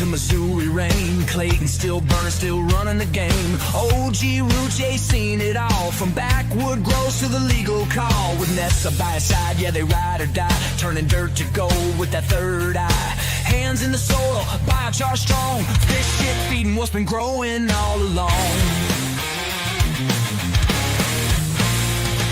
to Missouri rain. Clayton still burning, still running the game. OG roots, yeah, seen it all. From backwood grows to the legal call. With Nessa by his side, yeah, they ride or die. Turning dirt to gold with that third eye. Hands in the soil, biochar strong. Fish shit feeding what's been growing all along.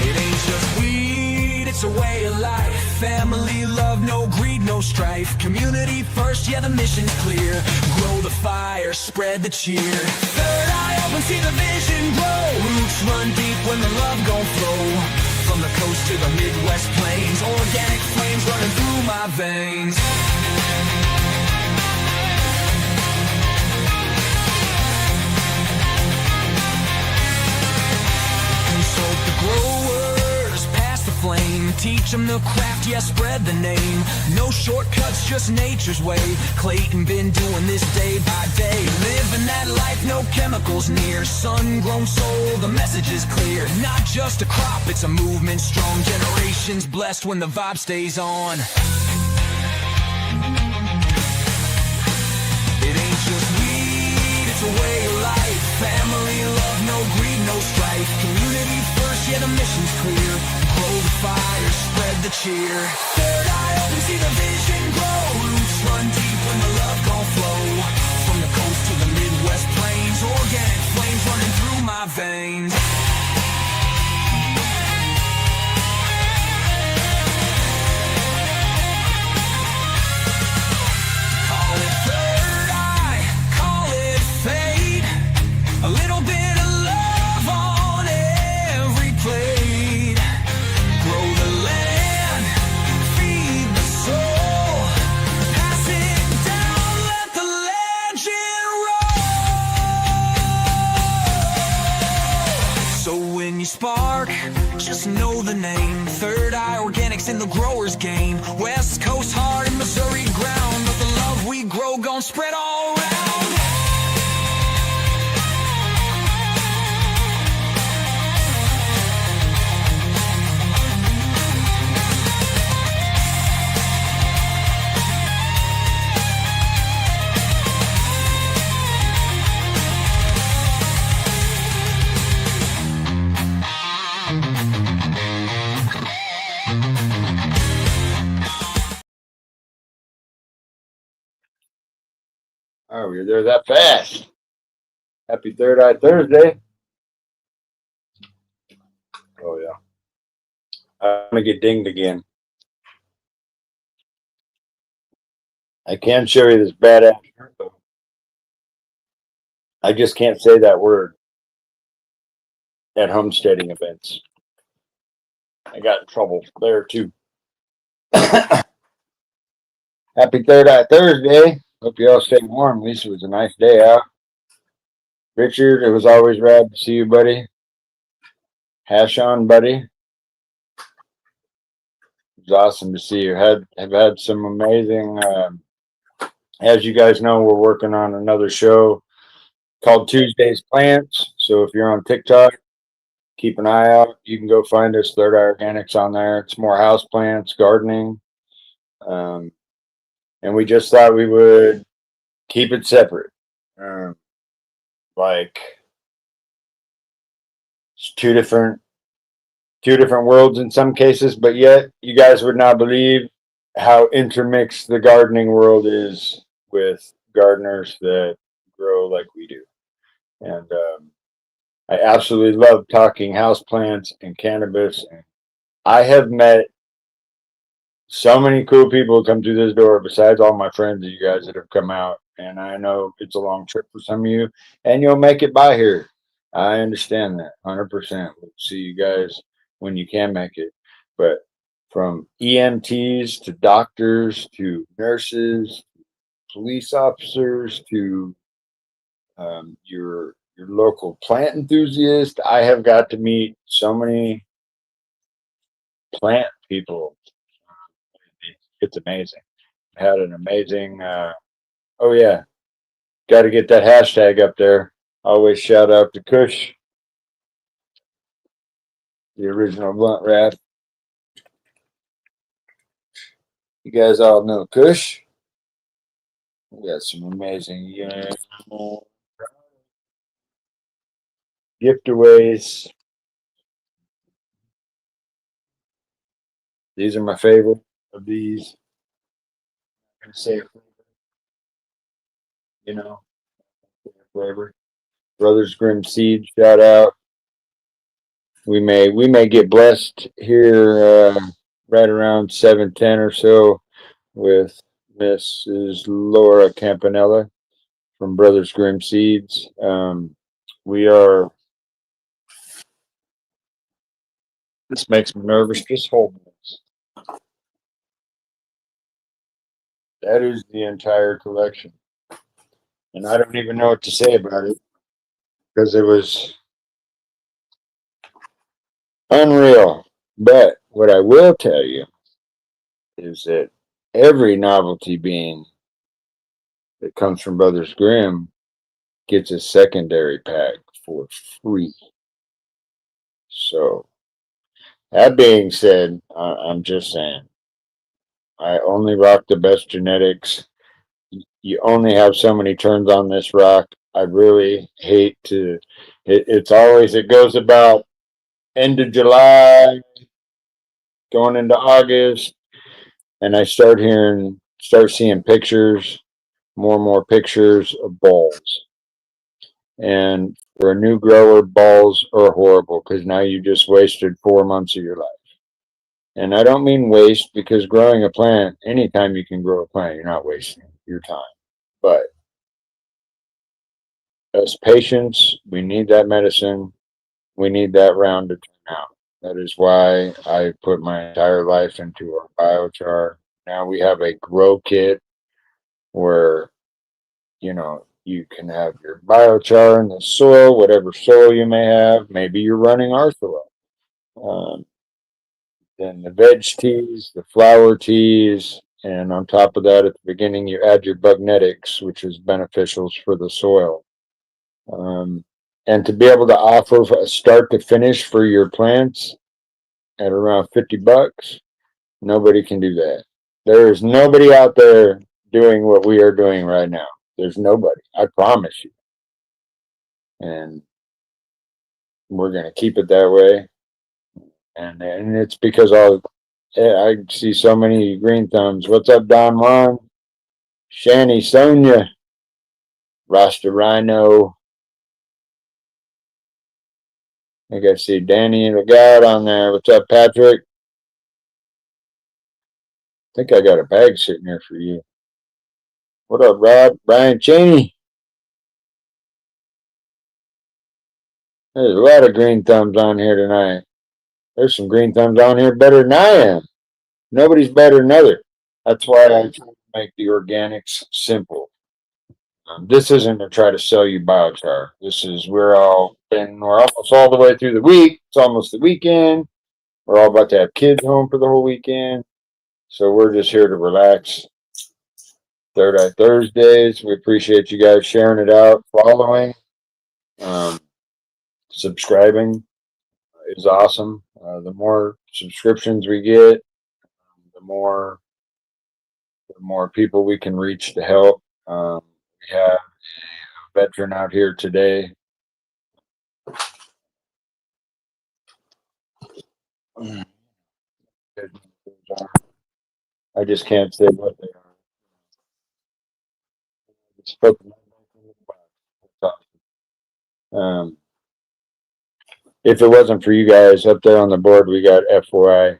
It ain't just weed, it's a way of life. Family love, no greed, no strife. Community first, yeah, the mission's clear. Grow the fire, spread the cheer. Third eye open, see the vision grow. Roots run deep when the love gon' flow. From the coast to the Midwest plains, organic flames running through my veins. Consult the growers, pass the flame. Teach them the craft, yeah, spread the name. No shortcuts, just nature's way. Clayton been doing this day by day. Living that life, no chemicals near. Sun-grown soul, the message is clear. Not just a crop, it's a movement strong. Generations blessed when the vibe stays on. It ain't just weed, it's a way of life. Family love, no greed, no strife. Community first, yeah, the mission's clear. Grow the fire, spread the cheer. Third eye open, see the vision grow. Roots run deep when the love gon' flow. From the coast to the Midwest plains, organic flames running through my veins. Call it third eye, call it fate. A little bit of love on every plate. Grow the land, feed the soul. Pass it down, let the legend roll. So when you spark, just know the name. Third Eye Organics in the growers game. West Coast hard and Missouri ground. But the love we grow gon' spread all around. Oh, you're there that fast. Happy Third Eye Thursday. Oh, yeah. I'm going to get dinged again. I can show you this badass shirt, though. I just can't say that word at homesteading events. I got in trouble there, too. Happy Third Eye Thursday. Hope you all stay warm. At least it was a nice day out. Richard, it was always rad to see you, buddy. Hash on, buddy. It was awesome to see you. Have had some amazing. As you guys know, we're working on another show called Tuesday's Plants. So if you're on TikTok, keep an eye out. You can go find us, Third Eye Organics, on there. It's more house plants, gardening. And we just thought we would keep it separate. Like it's two different worlds in some cases, but yet you guys would not believe how intermixed the gardening world is with gardeners that grow like we do. And I absolutely love talking houseplants and cannabis. And I have met so many cool people come through this door besides all my friends and you guys that have come out. And I know it's a long trip for some of you, and you'll make it by here. I understand that 100%. We'll see you guys when you can make it. But from EMTs to doctors to nurses, police officers to your local plant enthusiast, I have got to meet so many plant people. It's amazing. Had an amazing. Oh yeah, got to get that hashtag up there. Always shout out to Kush, the original blunt wrap. You guys all know Kush. We got some amazing gift-aways. These are my favorite of these. I'm gonna say you know, flavor. Brothers Grimm Seed, shout out. We may get blessed here right around 7:10 or so with Mrs. Laura Campanella from Brothers Grimm Seeds. We are. This makes me nervous. Just hold this. That is the entire collection, and I don't even know what to say about it because it was unreal. But what I will tell you is that every novelty bean that comes from Brothers Grimm gets a secondary pack for free. So that being said, I'm just saying, I only rock the best genetics. You only have so many turns on this rock. I really hate to. It goes about end of July, going into August, and I start seeing pictures, more and more pictures of balls. And for a new grower, balls are horrible because now you just wasted 4 months of your life. And I don't mean waste because growing a plant, anytime you can grow a plant, you're not wasting your time. But as patients, we need that medicine. We need that round to turn out. That is why I put my entire life into our biochar. Now we have a grow kit where, you can have your biochar in the soil, whatever soil you may have. Maybe you're running Arthro. Um, then the veg teas, the flower teas, and on top of that, at the beginning, you add your bugnetics, which is beneficial for the soil. Um, and to be able to offer a start to finish for your plants at around $50, nobody can do that. There is nobody out there doing what we are doing right now. There's nobody. I promise you. And we're going to keep it that way. And it's because I see so many green thumbs. What's up, Don Juan? Shani, Sonia, Rasta Rhino. I think I see Danny and God on there. What's up, Patrick? I think I got a bag sitting here for you. What up, Rob? Brian Cheney? There's a lot of green thumbs on here tonight. There's some green thumbs on here better than I am. Nobody's better than other. That's why I try to make the organics simple. This isn't to try to sell you biochar. We're almost all the way through the week. It's almost the weekend. We're all about to have kids home for the whole weekend. So we're just here to relax. Third Eye Thursdays. We appreciate you guys sharing it out, following, subscribing is awesome. The more subscriptions we get, the more people we can reach to help. We have a veteran out here today. I just can't say what they are. If it wasn't for you guys up there on the board, we got FYI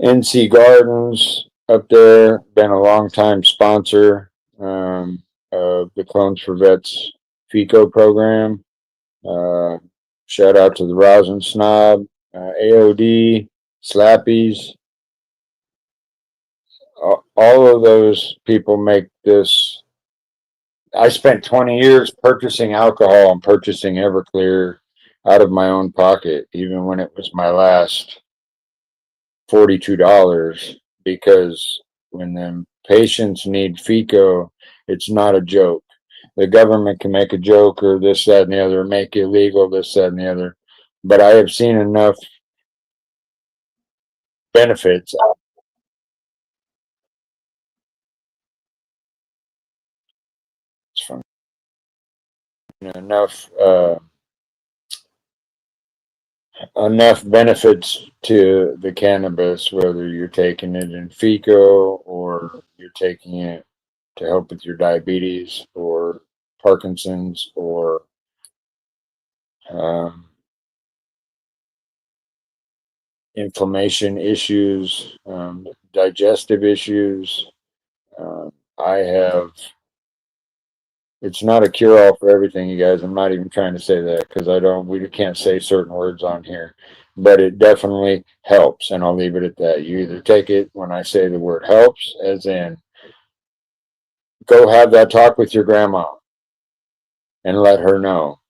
NC Gardens up there, been a long time sponsor of the Clones for Vets FICO program. Shout out to the Rosin Snob, AOD, Slappies. All of those people make this. I spent 20 years purchasing alcohol and purchasing Everclear out of my own pocket, even when it was my last $42, because when them patients need FICO, it's not a joke. The government can make a joke or this, that, and the other, make it illegal, this, that, and the other. But I have seen enough benefits. enough benefits to the cannabis, whether you're taking it in FECO or you're taking it to help with your diabetes or Parkinson's or um, inflammation issues, digestive issues. I have, it's not a cure all for everything, you guys. I'm not even trying to say that because we can't say certain words on here, but it definitely helps. And I'll leave it at that. You either take it when I say the word helps, as in go have that talk with your grandma and let her know.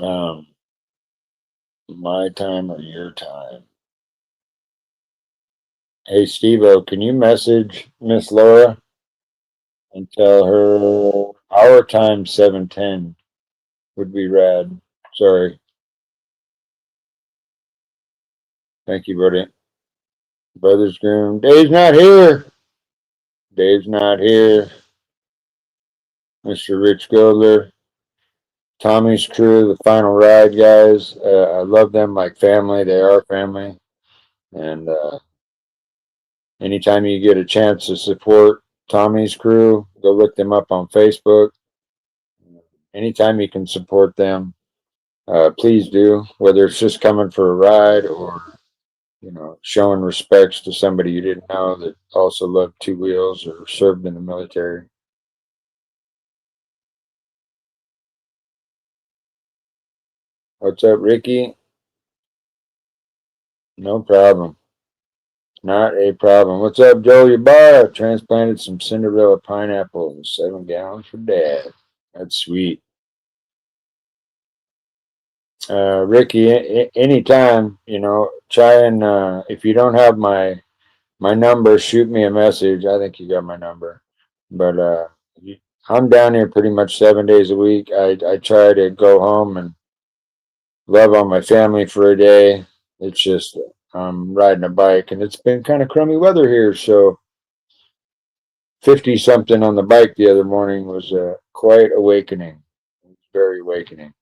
Um, my time or your time. Hey, Steve-O, can you message Miss Laura and tell her our time 7:10 would be rad. Sorry. Thank you, buddy. Brother's groom. Dave's not here. Dave's not here. Mr. Rich Goldler. Tommy's crew, the final ride guys. I love them like family. They are family. And anytime you get a chance to support Tommy's crew, go look them up on Facebook. Anytime you can support them, please do. Whether it's just coming for a ride or showing respects to somebody you didn't know that also loved two wheels or served in the military. What's up, Ricky? No problem. Not a problem. What's up, Joe Ybarra? Transplanted some Cinderella pineapples, 7 gallons for Dad. That's sweet. Ricky, anytime, try and, if you don't have my number, shoot me a message. I think you got my number. But I'm down here pretty much 7 days a week. I try to go home and love on my family for a day. It's just I'm riding a bike, and it's been kind of crummy weather here, so 50 something on the bike the other morning was quite awakening. Very awakening.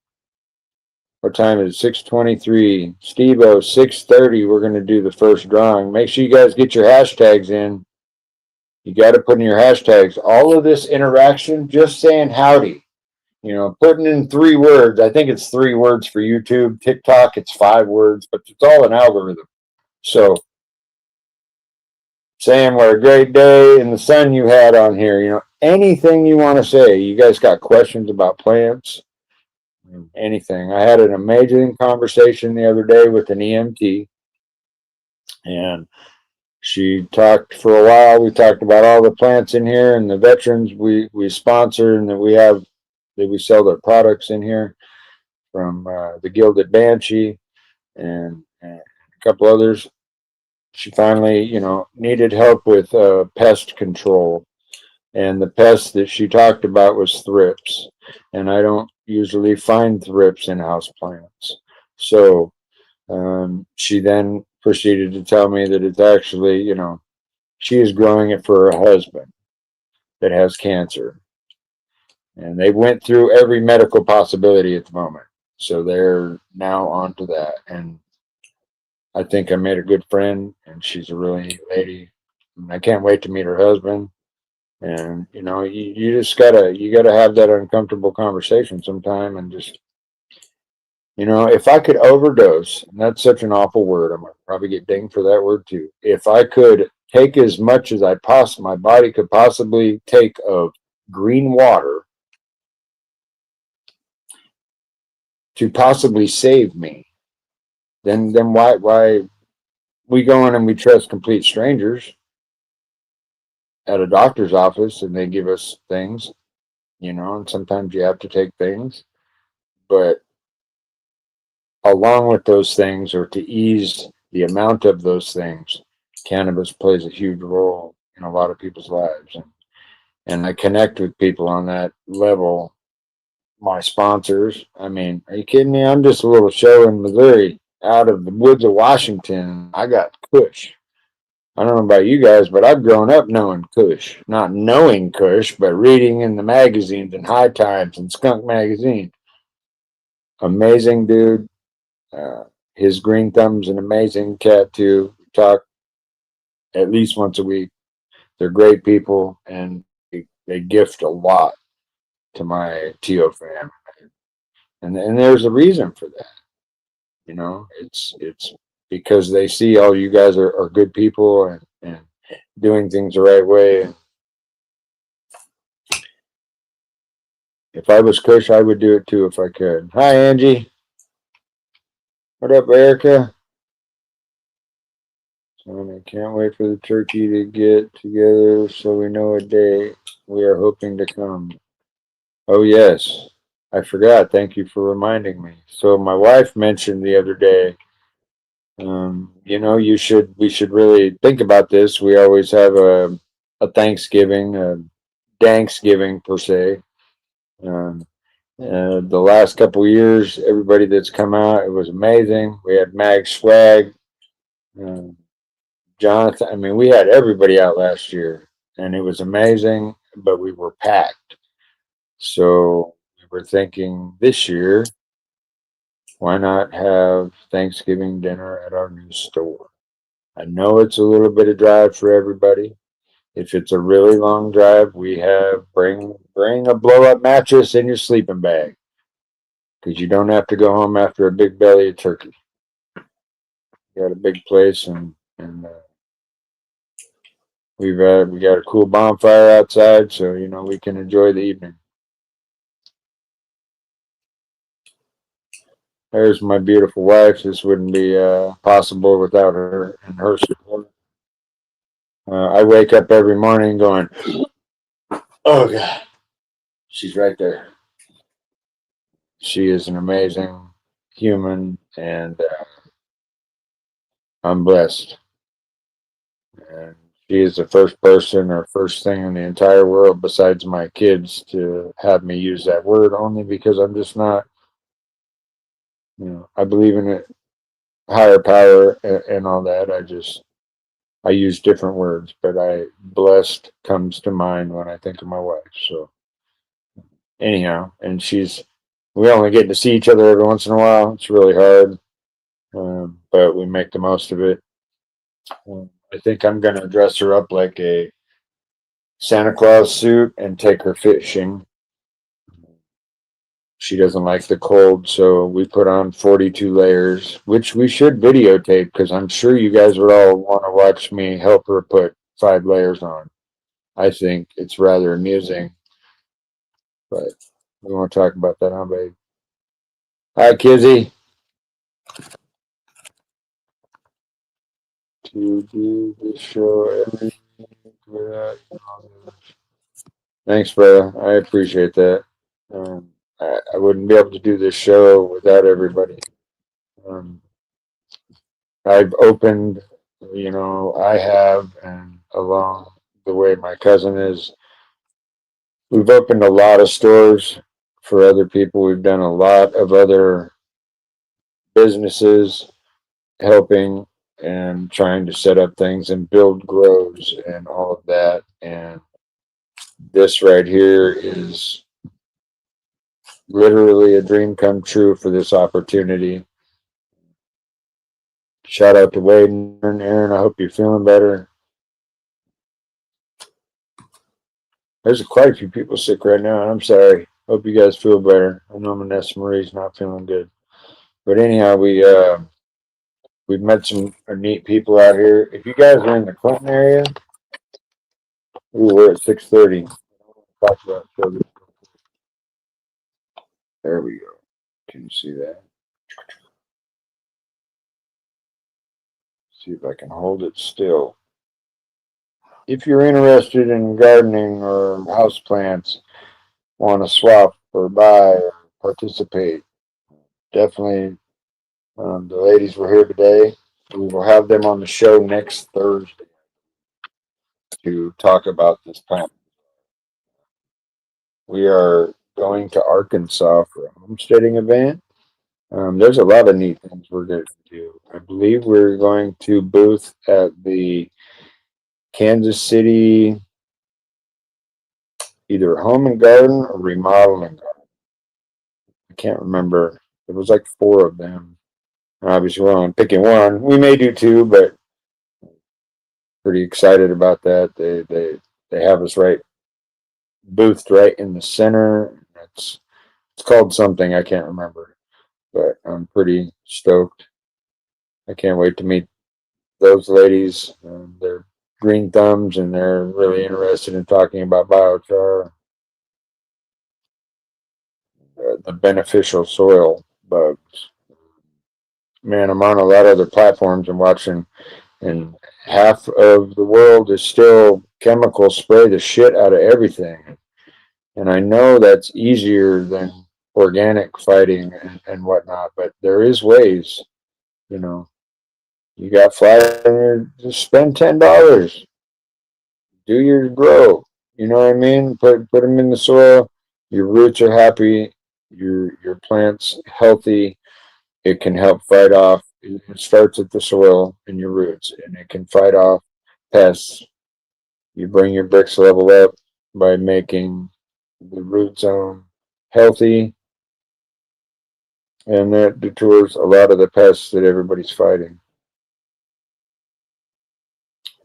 What time is it? 6:23. Steve-O, 6:30. We're going to do the first drawing. Make sure you guys get your hashtags in. You got to put in your hashtags. All of this interaction, just saying howdy. Putting in 3 words. I think it's 3 words for YouTube. TikTok, it's 5 words, but it's all an algorithm. So, saying what a great day in the sun you had on here. Anything you want to say. You guys got questions about plants? Anything. I had an amazing conversation the other day with an EMT, and she talked for a while. We talked about all the plants in here and the veterans we sponsor and that we sell their products in here, from the Gilded Banshee and a couple others. She finally, needed help with pest control. And the pest that she talked about was thrips. And I don't usually find thrips in house plants. So she then proceeded to tell me that it's actually, she is growing it for her husband that has cancer. And they went through every medical possibility at the moment. So they're now on to that. And I think I made a good friend, and she's a really neat lady. And I can't wait to meet her husband. And you just gotta have that uncomfortable conversation sometime, and just if I could overdose, and that's such an awful word, I'm gonna probably get dinged for that word too. If I could take as much as my body could possibly take of green water to possibly save me, then why we go in and we trust complete strangers at a doctor's office and they give us things, and sometimes you have to take things, but along with those things, or to ease the amount of those things, cannabis plays a huge role in a lot of people's lives. And I connect with people on that level. My sponsors, I mean, are you kidding me? I'm just a little show in Missouri out of the woods of Washington. I got Kush. I don't know about you guys, but I've grown up knowing Kush. Not knowing Kush, but reading in the magazines and High Times and Skunk Magazine. Amazing dude. Uh, his green thumb's an amazing cat too. We talk at least once a week. They're great people, and they gift a lot to my Tio fam, and there's a reason for that. You know, it's because they see all you guys are good people and doing things the right way. And if I was Kush, I would do it too if I could. Hi, Angie. What up, Erica? So I can't wait for the turkey to get together so we know a day we are hoping to come. Oh, yes. I forgot. Thank you for reminding me. So my wife mentioned the other day, we should really think about this. We always have a Thanksgiving, a Thanksgiving per se. Um, the last couple of years, everybody that's come out, it was amazing. We had Mag Swag, uh, Jonathan. I mean, we had everybody out last year, and it was amazing. But we were packed, so we were thinking this year, why not have Thanksgiving dinner at our new store? I know it's a little bit of drive for everybody. If it's a really long drive, we have bring a blow up mattress in your sleeping bag because you don't have to go home after a big belly of turkey. We got a big place, and we got a cool bonfire outside, so we can enjoy the evening. There's my beautiful wife. This wouldn't be possible without her and her support. I wake up every morning going, "Oh God, she's right there." She is an amazing human, and I'm blessed. And she is the first person or first thing in the entire world besides my kids to have me use that word, only because I'm just not, I believe in it, higher power and all that. I use different words, but blessed comes to mind when I think of my wife. So anyhow, and we only get to see each other every once in a while. It's really hard, but we make the most of it. I think I'm going to dress her up like a Santa Claus suit and take her fishing. She doesn't like the cold, so we put on 42 layers, which we should videotape because I'm sure you guys would all want to watch me help her put 5 layers on. I think it's rather amusing, but we won't talk about that, huh, babe? Hi, Kizzy. To do the show every week. Thanks, brother. I appreciate that. Um, I wouldn't be able to do this show without everybody. Um, I've opened, I have, and along the way, my cousin is. We've opened a lot of stores for other people. We've done a lot of other businesses helping and trying to set up things and build grows and all of that. And this right here is literally a dream come true for this opportunity. Shout out to Wade and Aaron. I hope you're feeling better. There's quite a few people sick right now, and I'm sorry. Hope you guys feel better. I know Vanessa Marie's not feeling good. But anyhow, we've met some neat people out here. If you guys are in the Clinton area, we're at 6:30. Talk about show. There we go. Can you see that? See if I can hold it still. If you're interested in gardening or house plants, want to swap or buy or participate, definitely. The ladies were here today. We will have them on the show next Thursday to talk about this plant. We are going to Arkansas for a homesteading event. There's a lot of neat things we're going to do. I believe we're going to booth at the Kansas City, either home and garden or remodeling. I can't remember. It was like 4 of them. Obviously, we're only picking one. We may do 2, but pretty excited about that. They have us right boothed right in the center. It's called something I can't remember, but I'm pretty stoked. I can't wait to meet those ladies. They're green thumbs, and they're really interested in talking about biochar, the beneficial soil bugs. Man, I'm on a lot of other platforms and watching, and half of the world is still chemical spray the shit out of everything. And I know that's easier than organic fighting and whatnot, but there is ways, you know. You got flies, just spend $10. Do your grow. You know what I mean? Put them in the soil. Your roots are happy. Your plant's healthy. It can help fight off. It starts at the soil and your roots, and it can fight off pests. You bring your bricks level up by making the root zone healthy, and that deters a lot of the pests that everybody's fighting.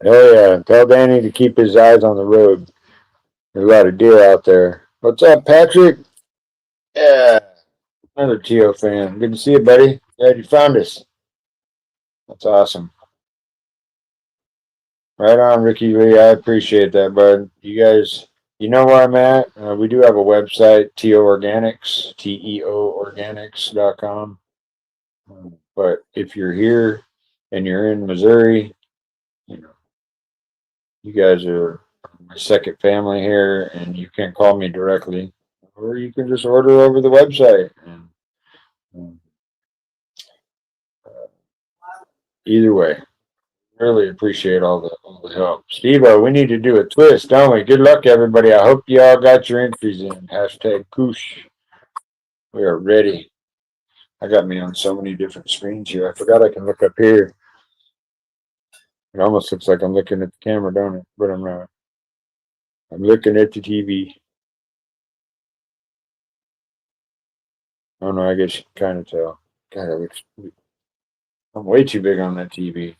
Oh yeah, tell Danny to keep his eyes on the road. There's a lot of deer out there. What's up, Patrick? Yeah, another Tio fan. Good to see you, buddy. Glad you found us. That's awesome. Right on, Ricky Lee. I appreciate that, bud. You guys, you know where I'm at. We do have a website, TEO Organics.com. But if you're here and you're in Missouri, you know, you guys are my second family here, and you can call me directly, or you can just order over the website. And either way, really appreciate all the help. Steve-O, we need to do a twist, don't we? Good luck, everybody. I hope you all got your entries in. Hashtag Koosh. We are ready. I got me on so many different screens here. I forgot I can look up here. It almost looks like I'm looking at the camera, don't it? But I'm not. I'm looking at the TV. Oh no, I guess you can kind of tell. God, it looks. I'm way too big on that TV.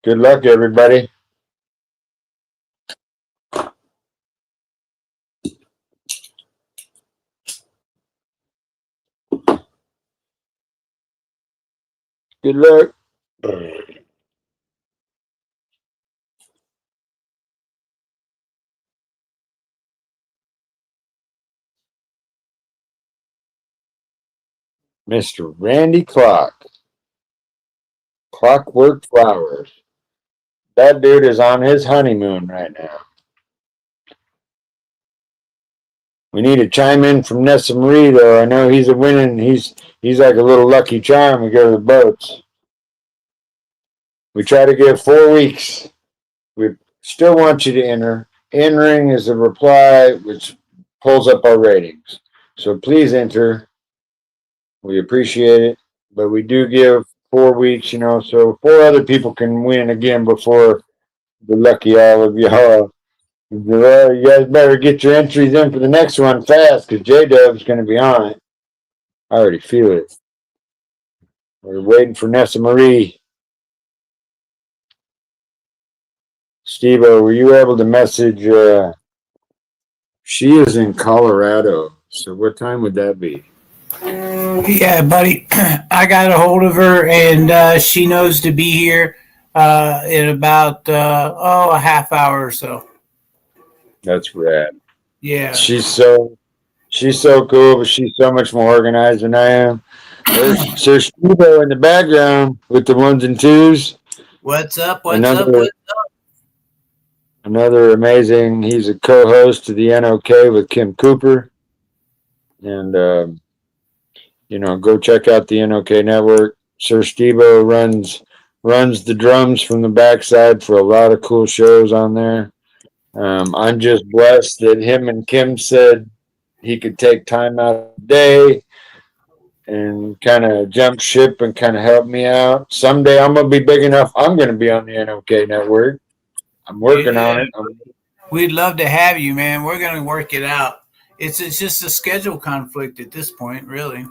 Good luck, everybody. Good luck. Mr. Randy Clockwork Flowers. That dude is on his honeymoon right now. We need to chime in from Nessa Marie, though. I know he's a winning. He's like a little lucky charm. We go to the boats. We try to give 4 weeks. We still want you to enter. Entering is a reply, which pulls up our ratings. So please enter. We appreciate it. But we do give 4 weeks, so 4 other people can win again before the lucky all of y'all. Well, you guys better get your entries in for the next one fast, because J-Dub's going to be on it. I already feel it. We're waiting for Nessa Marie. Steve-O, were you able to message? She is in Colorado. So what time would that be? Yeah, buddy. I got a hold of her, and she knows to be here in about a half hour or so. That's rad. Yeah. She's so cool, but she's so much more organized than I am. There's Sir Steve-O in the background with the 1s and 2s. What's up? Another amazing. He's a co-host to the NOK with Kim Cooper, and go check out the NOK network. Sir Steve-O runs the drums from the backside for a lot of cool shows on there. I'm just blessed that him and Kim said he could take time out of the day and kind of jump ship and kind of help me out. Someday I'm gonna be big enough. I'm gonna be on the NOK network. I'm working Yeah, on it. we'd love to have you, man. We're gonna work it out. It's just a schedule conflict at this point, really.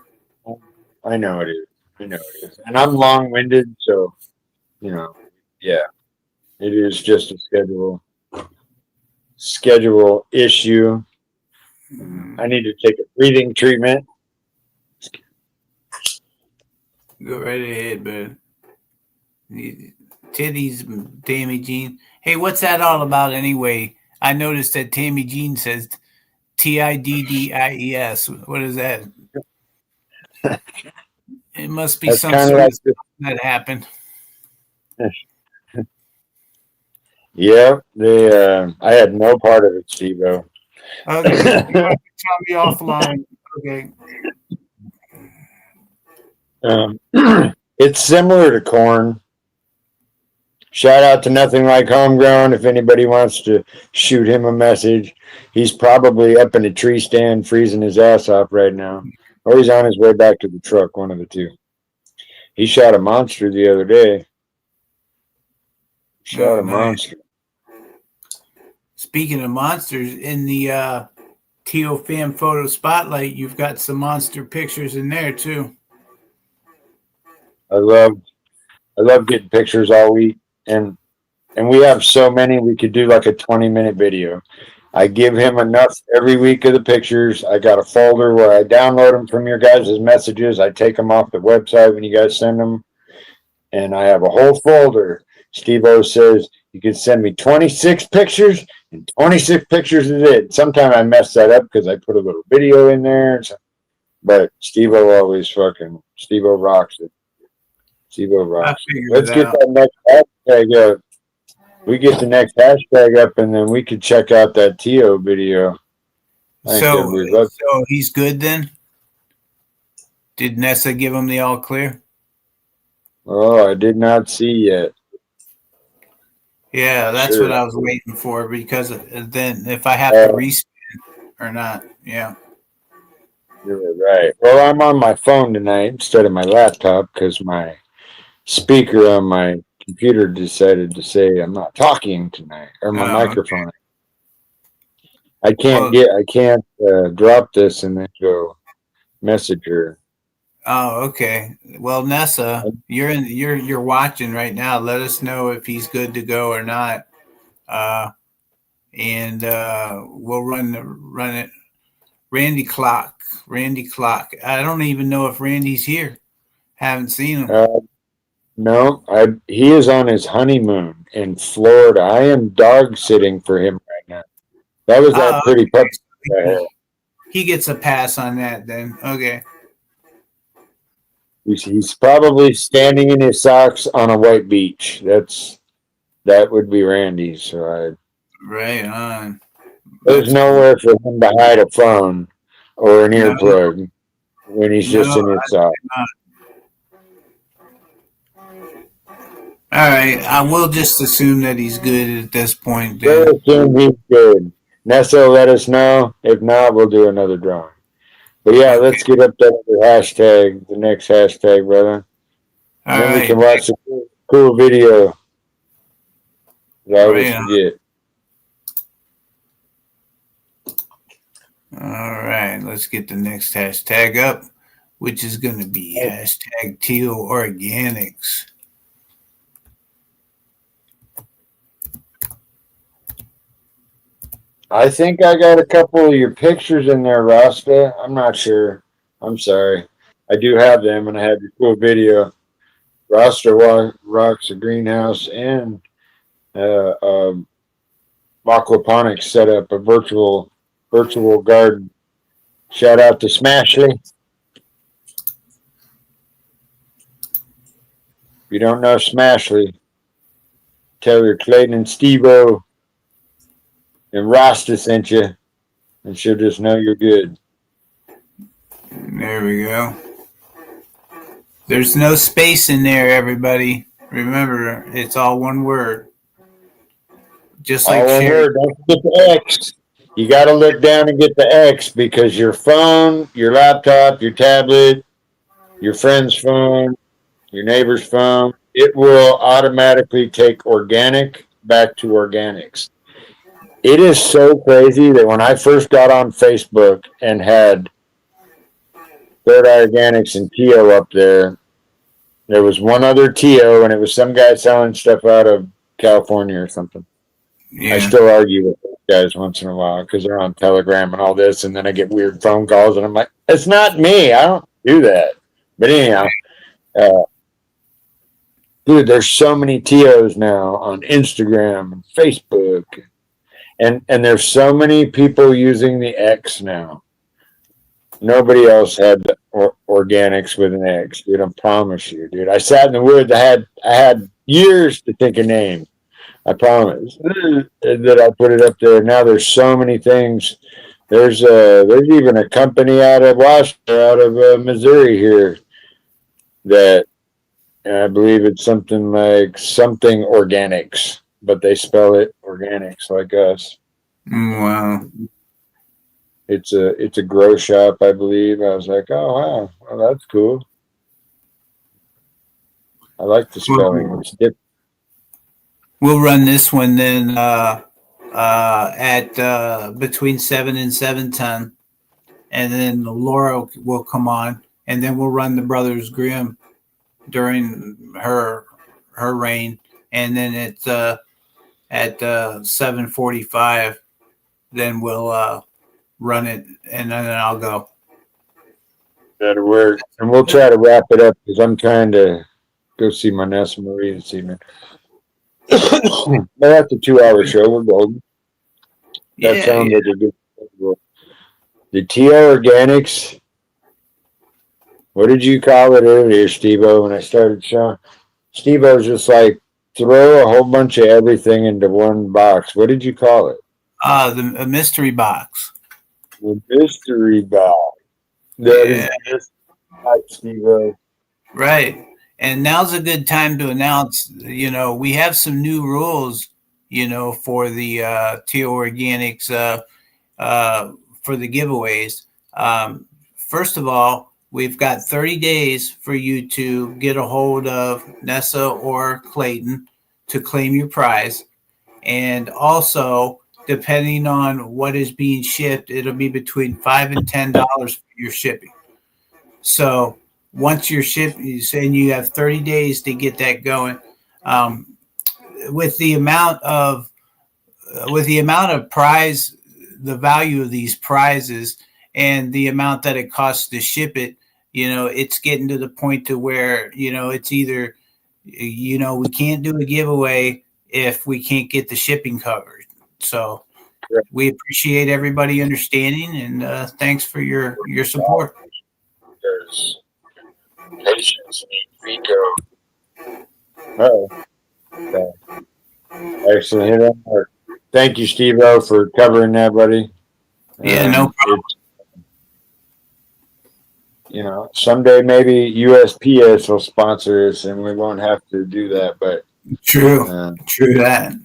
I know it is. I know it is. And I'm long winded, so yeah, it is just a schedule issue. I need to take a breathing treatment. Go right ahead, man. Titties, Tammy Jean. Hey, what's that all about anyway? I noticed that Tammy Jean says TIDDIES. What is that? It must be That's some kind of sort like of that happened. yeah. I had no part of it, Steve-O. Okay, you want to tell me offline? Okay. It's similar to corn. Shout out to Nothing Like Homegrown. If anybody wants to shoot him a message, he's probably up in a tree stand freezing his ass off right now, or he's on his way back to the truck. One of the two. He shot a monster the other day. Shot a monster. Speaking of monsters, in the Teo Fam Photo Spotlight, you've got some monster pictures in there too. I love getting pictures all week, and we have so many. We could do like a 20-minute video. I give him enough every week of the pictures. I got a folder where I download them from your guys' messages. I take them off the website when you guys send them, and I have a whole folder. Steve-O says you can send me 26 pictures, and 26 pictures is it. Sometimes I mess that up because I put a little video in there, but Steve-O always Steve-O rocks it. Steve-O rocks it. Let's get that next hashtag up. We get the next hashtag up, and then we could check out that Teo video. So he's good then? Did Nessa give him the all clear? Oh, I did not see yet. Yeah, that's what I was waiting for, because then if I have to respin or not, yeah. You're right. Well, I'm on my phone tonight instead of my laptop because my speaker on my computer decided to say I'm not talking tonight, or my microphone. Okay. I can't drop this and then go message her. Oh, okay. Well, Nessa, you're watching right now. Let us know if he's good to go or not, and we'll run it. Randy Clock. I don't even know if Randy's here. Haven't seen him. No, he is on his honeymoon in Florida. I am dog sitting for him right now. That was that pretty puppy. He gets a pass on that then. Okay. He's probably standing in his socks on a white beach. That would be Randy. So right on. There's nowhere for him to hide a phone or an earplug when he's just in his socks. All right, I will just assume that he's good at this point. We'll assume he's good. Nessa, let us know. If not, we'll do another drawing. But yeah, let's get up that other hashtag, the next hashtag, brother. And then we can watch a cool video that I always forget. All right, let's get the next hashtag up, which is going to be hashtag Teo Organics. I think I got a couple of your pictures in there, Rasta. I'm not sure. I'm sorry. I do have them, and I have your cool video. Rasta rocks a greenhouse and aquaponics set up, a virtual garden. Shout out to Smashley. If you don't know Smashley, tell her Clayton and Steve-O and Rasta sent you, and she'll just know you're good. There we go. There's no space in there, everybody. Remember, it's all one word. Just like Sherry. Don't forget the X. You got to look down and get the X, because your phone, your laptop, your tablet, your friend's phone, your neighbor's phone. It will automatically take organic back to organics. It is so crazy that when I first got on Facebook and had Third Eye Organics and Tio up there was one other Tio, and it was some guy selling stuff out of California or something. I Yeah. still argue with those guys once in a while because they're on Telegram and all this, and then I get weird phone calls, and I'm like, it's not me. I don't do that. But anyhow, uh, dude, there's so many TOs now on Instagram and Facebook, and there's so many people using the X now. Nobody else had organics with an X, dude. I promise you, dude. I sat in the woods. I had years to think of names. I promise that I put it up there. Now there's so many things. There's even a company out of Washington, out of Missouri here that I believe it's something like something organics, but they spell it organics like us. Wow. It's a grow shop, I believe. I was like, oh wow, well, that's cool. I like the spelling. It's different. We'll run this one then at between 7 and 7:10, and then Laura will come on, and then we'll run the Brothers Grimm during her reign, and then at 7:45, then we'll run it, and then I'll go. That'll work. And we'll try to wrap it up because I'm trying to go see my Nessa Marie this evening. But that's a 2-hour show. We're golden. That sounds like a good. The TO Organics. What did you call it earlier, Steve-O, when I started showing? Steve-O's just like throw a whole bunch of everything into one box. What did you call it? The mystery box. The mystery box. That is just like Steve-O. Right. And now's a good time to announce, we have some new rules, for the TO Organics for the giveaways. First of all, we've got 30 days for you to get a hold of Nessa or Clayton to claim your prize. And also, depending on what is being shipped, it'll be between $5 and $10 for your shipping. So once you're shipped, you're saying you have 30 days to get that going. With the amount of prize, the value of these prizes, and the amount that it costs to ship it, it's getting to the point to where it's either we can't do a giveaway if we can't get the shipping covered. So we appreciate everybody understanding, and thanks for your support. There's patience needs Rico. Oh, okay. Excellent hit on mark. Thank you, Steve-O, for covering that, buddy. Yeah, no problem. Someday maybe USPS will sponsor us, and we won't have to do that. But true that.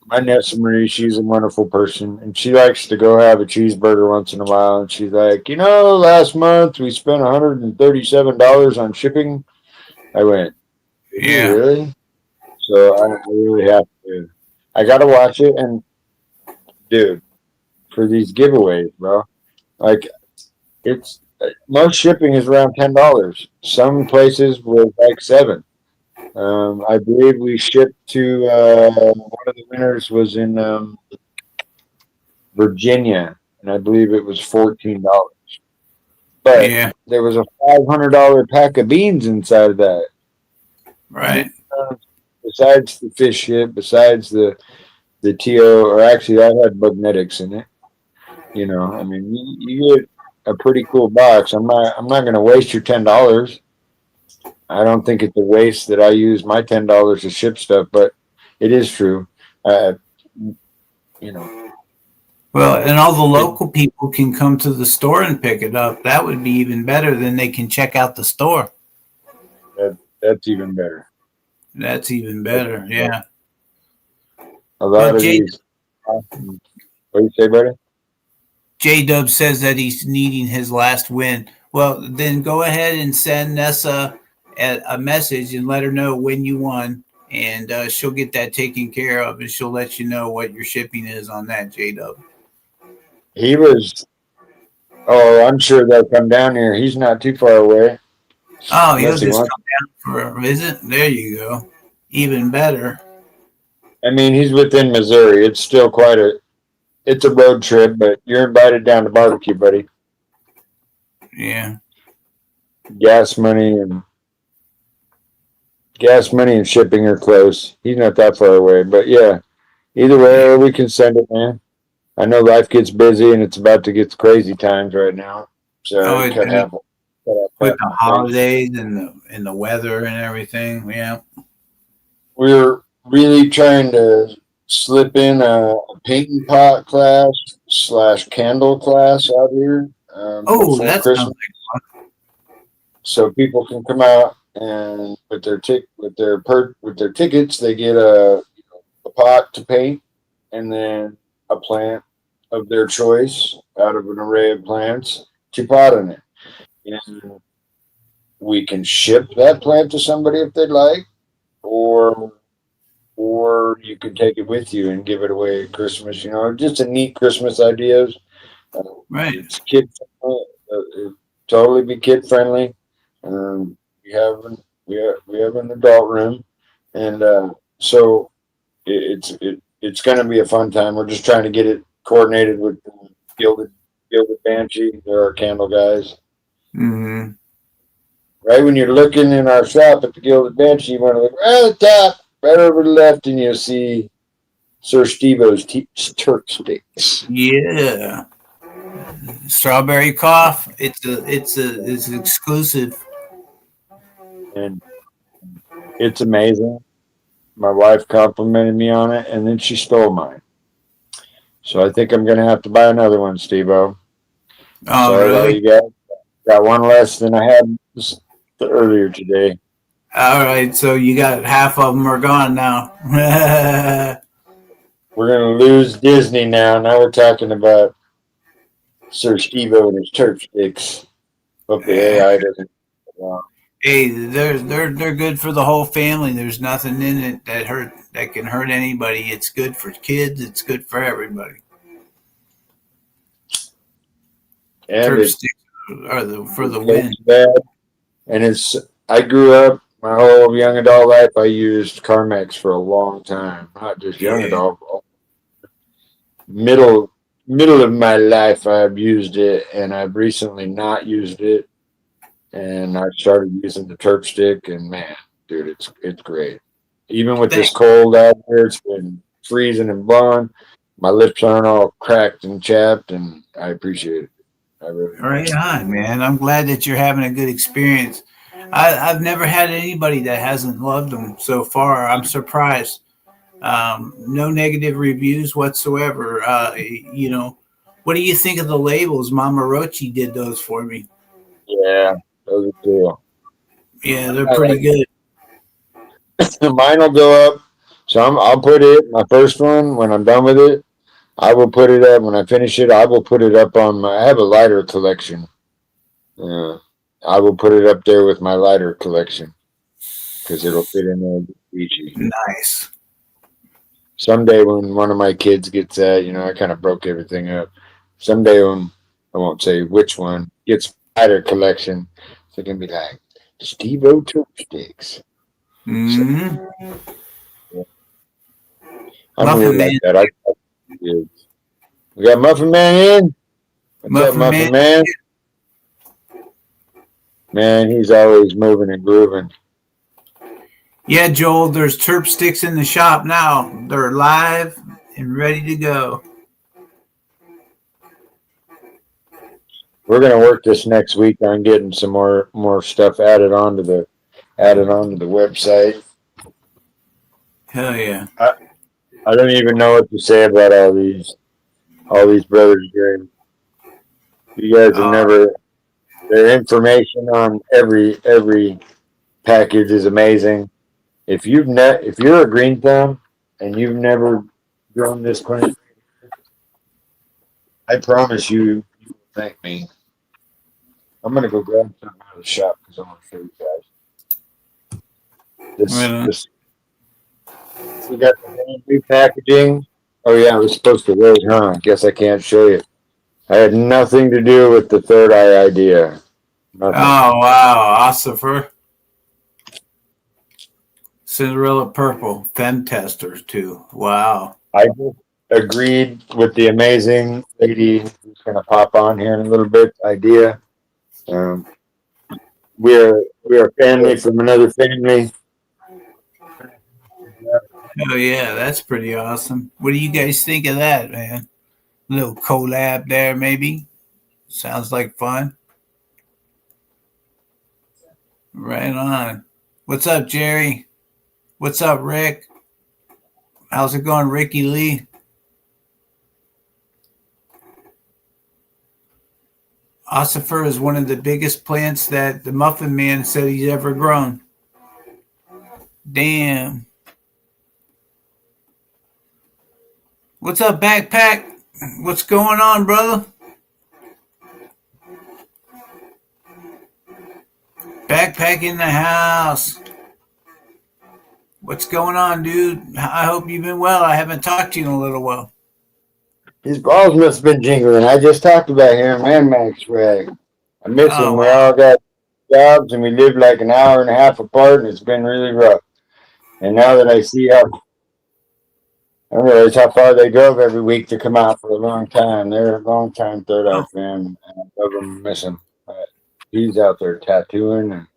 My Nessa Marie, she's a wonderful person, and she likes to go have a cheeseburger once in a while. And she's like, last month we spent $137 on shipping. I went, Yeah, really? So I really have to. I got to watch it, and dude, for these giveaways, bro, like it's most shipping is around $10. Some places were like $7. I believe we shipped to one of the winners was in Virginia, and I believe it was $14. But there was a $500 pack of beans inside of that. Right. Besides the fish ship, besides the TO, or actually that had Bugnetics in it. I mean, you get a pretty cool box. I'm not going to waste your $10. I don't think it's a waste that I use my $10 to ship stuff, but it is true. Well, and all the local people can come to the store and pick it up. That would be even better than they can check out the store. That's even better. That's even better. Yeah. A lot of these. What do you say, buddy? J-Dub says that he's needing his last win. Well, then go ahead and send Nessa a message and let her know when you won, and she'll get that taken care of, and she'll let you know what your shipping is on that, J Dub. He was. Oh, I'm sure they'll come down here. He's not too far away, Oh, he'll unless he just wants. come down for a visit. There you go. Even better. I mean, he's within Missouri. It's still quite a. It's a road trip, but you're invited down to barbecue, buddy. Yeah. Gas money and shipping are close. He's not that far away, but yeah. Either Yeah. way, we can send it, man. I know life gets busy and it's about to get crazy times right now, so Oh, it it, could have with half the my things. holidays and the weather and everything. Yeah. We're really trying to slip in a painting pot class slash candle class out here Oh, before that sounds Christmas, like fun. so people can come out and with their tickets, they get a pot to paint and then a plant of their choice out of an array of plants to pot in it. And we can ship that plant to somebody if they'd like, or you can take it with you and give it away at Christmas. You know, just a neat Christmas ideas. Uh, Right. it's kid friendly. It totally be kid friendly. We have we have an adult room, and so it's going to be a fun time. We're just trying to get it coordinated with Gilded Gilded Banshee. They're our candle guys. Mm-hmm. Right when you're looking in our shop at the Gilded Banshee, you want to look right at the top, right over to the left, and you'll see Sir Stevo's turk sticks. Yeah. Strawberry cough. It's exclusive. And it's amazing. My wife complimented me on it, and then she stole mine. So I think I'm going to have to buy another one, Stevo. Oh, Sorry about really? you guys. Got one less than I had earlier today. All right. So you got half of them are gone now. We're going to lose Disney now. Now we're talking about Sir Stevo and his turf sticks. Hope the AI doesn't. Hey, they're good for the whole family. There's nothing in it that can hurt anybody. It's good for kids. It's good for everybody. And Turf it, sticks are for it the win. tastes bad. And it's, I grew up my whole young adult life, I used Carmex for a long time. Not just young Yeah. adult, middle middle of my life I've used it, and I've recently not used it, and I started using the Terp stick, and man, dude, it's great. Even with Thank, this cold out here, it's been freezing and blowing. My lips aren't all cracked and chapped, and I appreciate it. I really do. right on, man. I'm glad that you're having a good experience. I've never had anybody that hasn't loved them so far. I'm surprised. No negative reviews whatsoever. What do you think of the labels? Mama Rochi did those for me. Yeah, those are cool. Yeah, they're pretty good. Mine will go up. So I'll put it, my first one, when I'm done with it, I will put it up. When I finish it, I will put it up on my, I have a lighter collection. Uh, I will put it up there with my lighter collection because it'll fit in there easy. Nice. Someday when one of my kids gets that, you know, I kind of broke everything up. Someday when, I won't say which one, gets lighter collection, it's going to be like, Steve O sticks. So Mm-hmm. yeah, I'm weird Muffin like Man. that. We got Muffin Man in. What's up, Muffin Man. Muffin Man? Man, he's always moving and grooving. Yeah, Joel, there's Terp sticks in the shop now. They're live and ready to go. We're gonna work this next week on getting some more stuff added onto the website. Hell yeah. I, I don't even know what to say about all these brothers here. You guys have Uh, never their information on every package is amazing. If you're a green thumb and you've never grown this plant, I promise you will thank me. I'm gonna go grab something out of the shop because I want to show you guys. This we got the brand new packaging. Oh yeah, I was supposed to wait, huh? I guess I can't show you. I had nothing to do with the third eye idea. Nothing. Oh wow, Ossifer. Cinderella Purple, Fem Testers too. Wow. I just agreed with the amazing lady who's gonna pop on here in a little bit idea. Um, we're a family from another family. Oh yeah, that's pretty awesome. What do you guys think of that, man? Little collab there, maybe. Sounds like fun. Right on. What's up, Jerry? What's up, Rick? How's it going, Ricky Lee? Ossifer is one of the biggest plants that the Muffin Man said he's ever grown. Damn. What's up, Backpack? What's going on, brother? Backpack in the house. What's going on, dude? I hope you've been well. I haven't talked to you in a little while. His balls must have been jingling. I just talked about him and Max Rag. I miss him. Oh, We wow. all got jobs and we live like an hour and a half apart, and it's been really rough. And now that I see how, I realize how far they drove every week to come out for a long time. They're a long time third eye Oh, fan. And I love him, miss him. But he's out there tattooing, and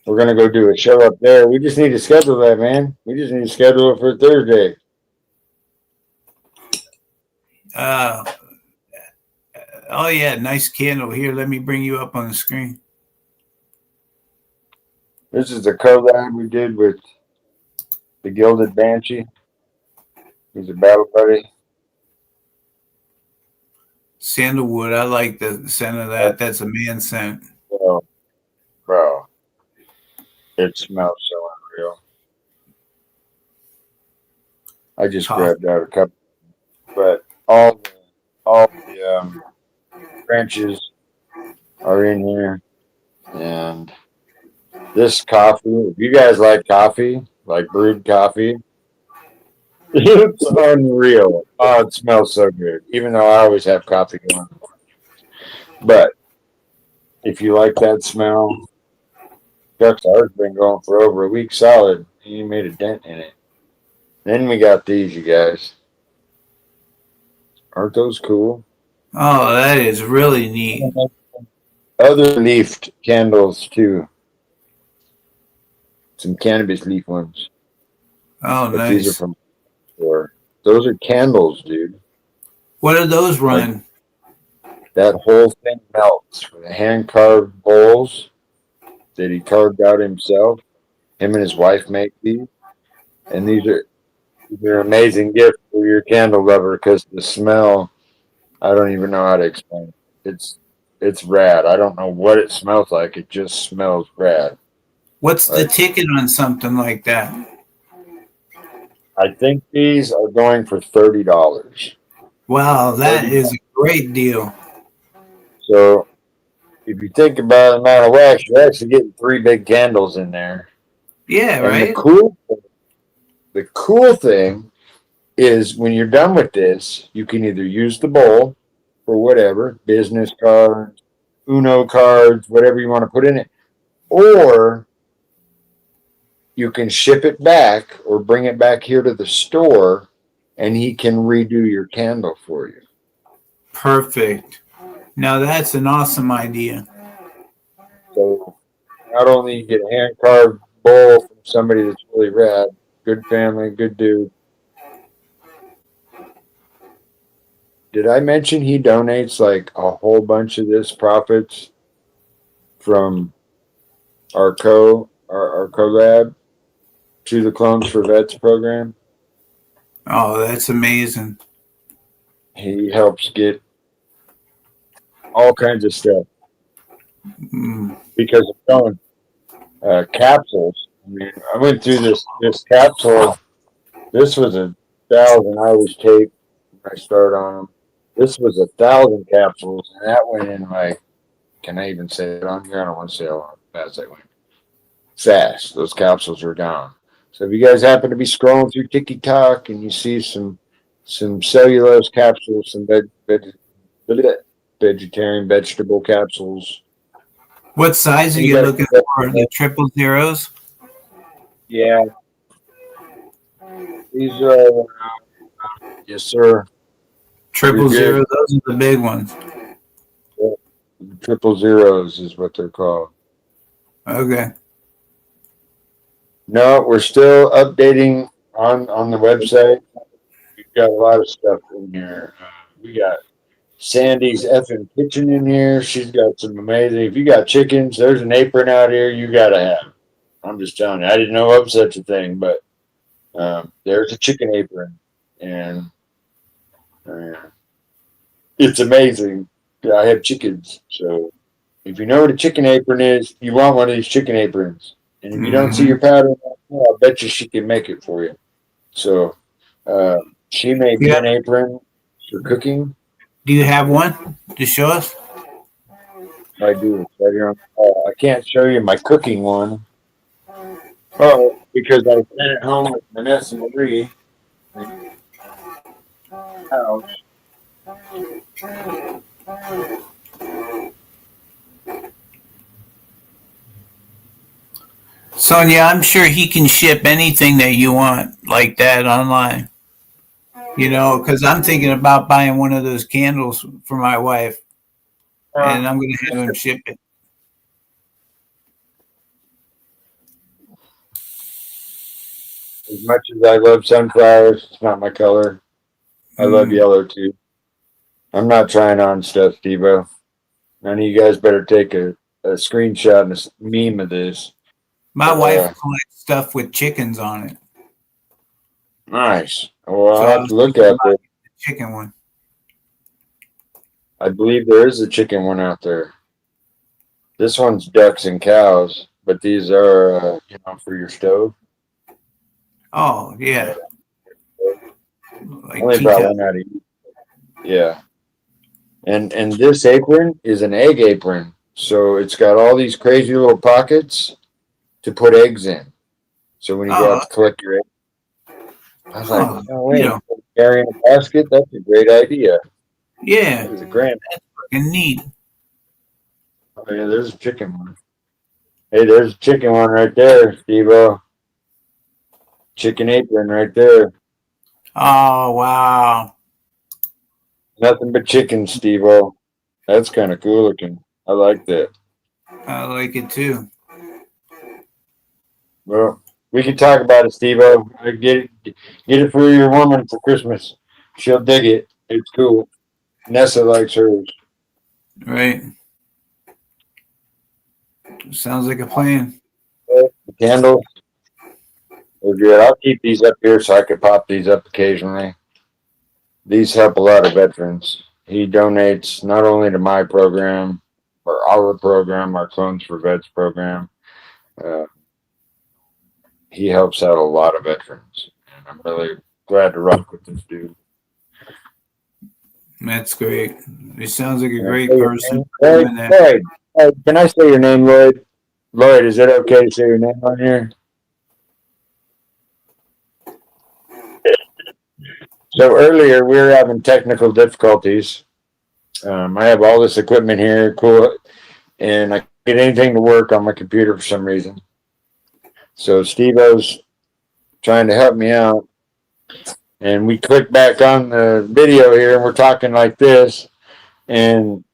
we're gonna go do a show up there. We just need to schedule that, man. We just need to schedule it for Thursday. uh, oh, yeah. Nice candle. Here, let me bring you up on the screen. This is a collab we did with the Gilded Banshee. He's a battle buddy. Sandalwood. I like the scent of that. That's a man scent. Oh, bro, it smells so unreal. I just Coffee. grabbed out a couple, but all the branches are in here, and this coffee. If you guys like coffee, like brewed coffee, it's unreal. Oh, it smells so good. Even though I always have coffee going, but if you like that smell, Duck's ours been going for over a week solid. He made a dent in it. Then we got these, you guys. Aren't those cool? Oh, that is really neat. Other leafed candles too. Some cannabis leaf ones. Oh, But these are nice. from store. Those are candles, dude. What do those run? That whole thing melts for the hand carved bowls that he carved out himself. Him and his wife make these. And they're amazing gift for your candle lover because the smell, I don't even know how to explain it. It's rad. I don't know what it smells like. It just smells rad. What's the Like, ticket on something like that? I think these are going for $30. Wow, that 30. is a great deal. So if you think about the amount of wax, you're actually getting 3 big candles in there. Yeah, And right? the cool thing is when you're done with this, you can either use the bowl for whatever, business cards, Uno cards, whatever you want to put in it, or you can ship it back or bring it back here to the store and he can redo your candle for you. Perfect. Now that's an awesome idea. So not only you get a hand carved bowl from somebody that's really rad, good family, good dude. Did I mention he donates like a whole bunch of this profits from our collab to the Clones for Vets program? Oh, that's amazing. He helps get all kinds of stuff Mm. because of selling capsules. I mean, I went through this capsule. This was 1,000 Irish tape when I started on them. This was 1,000 capsules, and that went in like can I even say it on here? I don't want to say how fast I went. Fast. Those capsules are gone. So if you guys happen to be scrolling through TikTok and you see some cellulose capsules, some vegetarian vegetable capsules, What size are you anybody? looking for? The triple zeros? Yeah, these are yes, sir. You're Triple zero, good. those are the big ones. Triple zeros is what they're called. Okay. No, we're still updating on the website. We've got a lot of stuff in here. We got Sandy's effing kitchen in here. She's got some amazing. If you got chickens, there's an apron out here you gotta have. I'm just telling you. I didn't know of such a thing, but there's a chicken apron, and uh, it's amazing. I have chickens, so if you know what a chicken apron is, you want one of these chicken aprons. And if you don't see Hmm. your pattern, I bet you she can make it for you. So uh, she made me Yeah. an apron for cooking. Do you have one to show us? I do. It's right here on. I can't show you my cooking one. Oh, because I sent it home with Vanessa Marie in the house. Sonia, I'm sure he can ship anything that you want like that online. Because I'm thinking about buying one of those candles for my wife, Uh, and I'm going to have him ship it. as much as I love sunflowers, it's not my color. I love Mm. yellow too. I'm not trying on stuff, Stevo. None of you guys better take a screenshot and a meme of this. My But wife collects stuff with chickens on it, nice. Well, so I'll I have was to look thinking at about it. the chicken one. I believe there is a chicken one out there. This one's ducks and cows, but these are for your stove. Oh Uh, yeah, like only tea brought kettle. one out of yeah. And this apron is an egg apron, so it's got all these crazy little pockets to put eggs in. So when you go out Oh, to collect your eggs, I was like, oh, no way, carrying a basket. That's a great idea. yeah, That is a grand. fucking neat. Oh yeah, there's a chicken one. Hey, there's a chicken one right there, Steve. Chicken apron right there. Oh wow, Nothing but chicken, Steve. That's kind of cool looking. I like that. I like it too. Well, we can talk about it, Steve. I get it for your woman for Christmas. She'll dig it. It's cool. Nessa likes hers. Right, sounds like a plan. The candle. They're good. I'll keep these up here so I could pop these up occasionally. These help a lot of veterans. He donates not only to my program or our program, our Clones for Vets program. Uh, he helps out a lot of veterans, and I'm really glad to rock with this dude. That's great. It sounds like a Can I great say your person name? for Lloyd? doing that. Lloyd. Can I say your name, Lloyd? Lloyd, is it okay to say your name on here? So earlier we were having technical difficulties. I have all this equipment here, cool, and I can't get anything to work on my computer for some reason. So Steve-O's trying to help me out, and we click back on the video here, and we're talking like this, and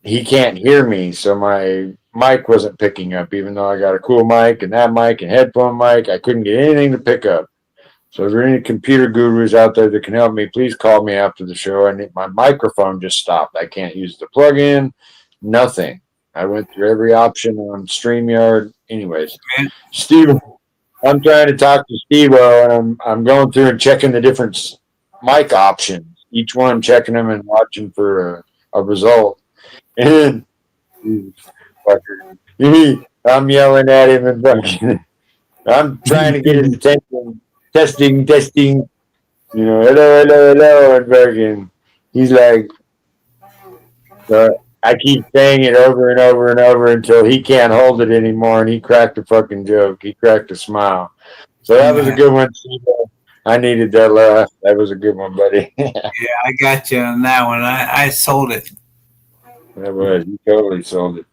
he can't hear me, so my mic wasn't picking up, even though I got a cool mic and that mic and headphone mic. I couldn't get anything to pick up. So if there are any computer gurus out there that can help me, please call me after the show. My microphone just stopped. I can't use the plug-in, nothing. I went through every option on StreamYard. Anyways, Man, Steve, I'm trying to talk to Steve, and I'm going through and checking the different mic options. Each one, checking them and watching for a result. And I'm yelling at him and fucking. I'm trying to get his attention. Testing, testing. Hello, hello, hello, and fucking. He's like, I keep saying it over and over and over until he can't hold it anymore, and he cracked a fucking joke. He cracked a smile. So that was a good one, Steve. I needed that laugh. That was a good one, buddy. Yeah, I got you on that one. I sold it. That was. You totally sold it.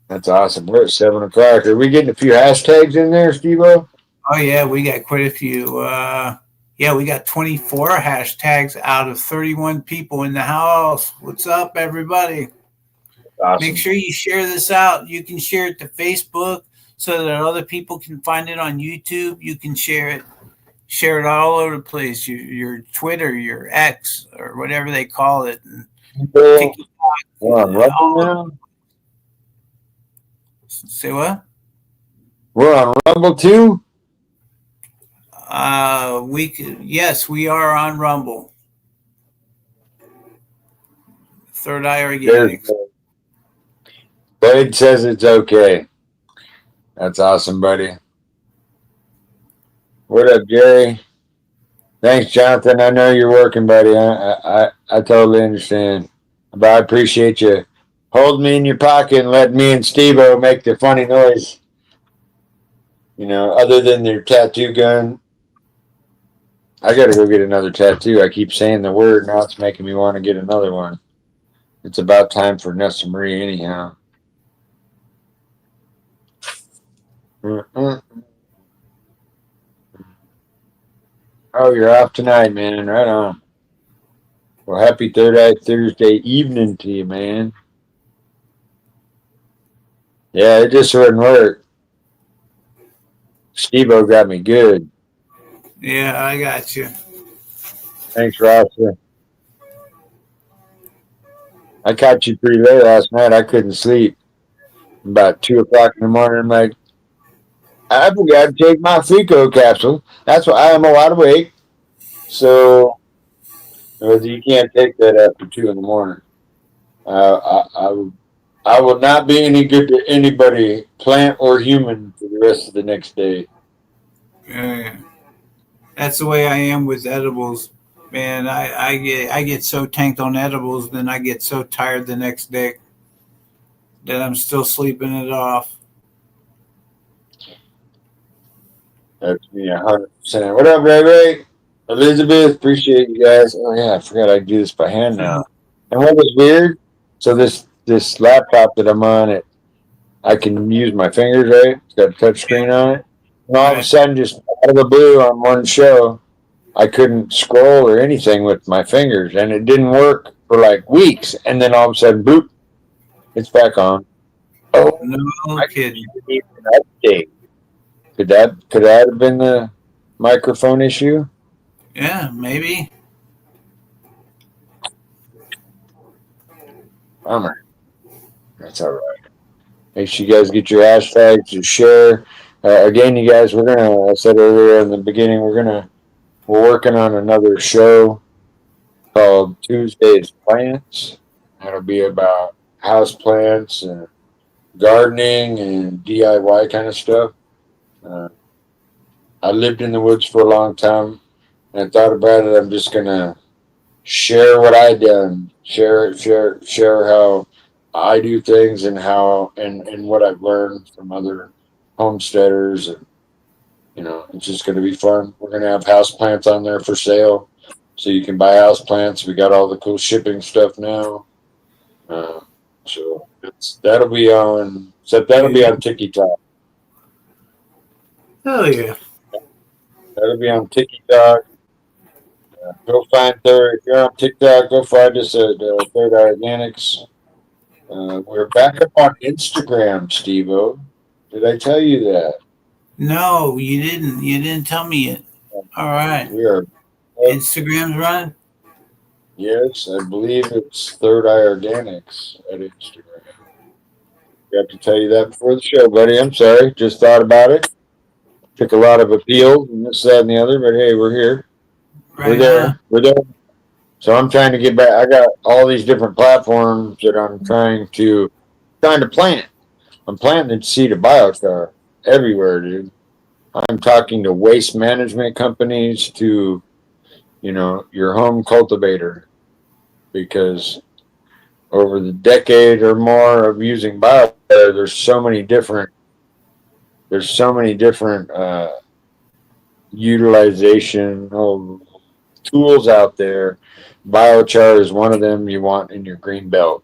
That's awesome. We're at 7 o'clock. Are we getting a few hashtags in there, Steve-O? Oh yeah, we got quite a few. Yeah, we got 24 hashtags out of 31 people in the house. What's up, everybody? Awesome. Make sure you share this out. You can share it to Facebook so that other people can find it on YouTube. You can share it all over the place. Your Twitter, your X, or whatever they call it. We're on Rumble now? Say what? We're on Rumble too? Yes, we are on Rumble. Third Eye Organics. Blade says it's okay. That's awesome, buddy. What up, Jerry? Thanks, Jonathan. I know you're working, buddy. I totally understand. But I appreciate you holding me in your pocket and letting me and Steve-O make the funny noise. You know, other than their tattoo gun. I got to go get another tattoo. I keep saying the word. Now it's making me want to get another one. It's about time for Nessa Marie anyhow. Mm-mm. Oh, you're off tonight, man. Right on. Well, happy Third Eye Thursday evening to you, man. Yeah, it just wouldn't work. Steve-O got me good. Yeah, I got you. Thanks, Rosser. I caught you pretty late last night. I couldn't sleep. About 2 o'clock in the morning, I'm like, I forgot to take my Frico capsule. That's why I'm wide awake. So you can't take that after 2 in the morning. I will not be any good to anybody, plant or human, for the rest of the next day. That's the way I am with edibles, man. I get so tanked on edibles, then I get so tired the next day that I'm still sleeping it off. That's me 100%. What up, Ray? Elizabeth, appreciate you guys. Oh yeah, I forgot I do this by hand now. And what was weird? So this laptop that I'm on, I can use my fingers, right? It's got a touch screen on it. And all of a sudden, just out of the blue on one show, I couldn't scroll or anything with my fingers, and it didn't work for like weeks. And then all of a sudden, boop, it's back on. Oh, no kidding. Update. Could that have been the microphone issue? Yeah, maybe. Bummer. That's all right. Make sure you guys get your hashtags to share. Again, you guys, I said earlier in the beginning, we're working on another show called Tuesday's Plants. That'll be about house plants and gardening and DIY kind of stuff. I lived in the woods for a long time, and I thought about it. I'm just gonna share what I done, share how I do things and how and what I've learned from other homesteaders, and it's just gonna be fun. We're gonna have house plants on there for sale, so you can buy house plants. We got all the cool shipping stuff now, so that'll be on TikTok. Hell yeah. That'll be on TikTok. Go find Third. If you're on TikTok, go find us at Third Eye Organics. We're back up on Instagram, Steve-O. Did I tell you that? No, you didn't. You didn't tell me it. All right. We are. Instagram's running? Yes, I believe it's Third Eye Organics at Instagram. Got to tell you that before the show, buddy. I'm sorry. Just thought about it. Took a lot of appeal and this, that, and the other, but hey, we're here. Right we're there. on. We're there. So I'm trying to get back. I got all these different platforms that I'm trying to plant. I'm planting the seed of biochar everywhere, dude. I'm talking to waste management companies, to your home cultivator, because over the decade or more of using bio, there's so many different utilization tools out there. Biochar is one of them you want in your green belt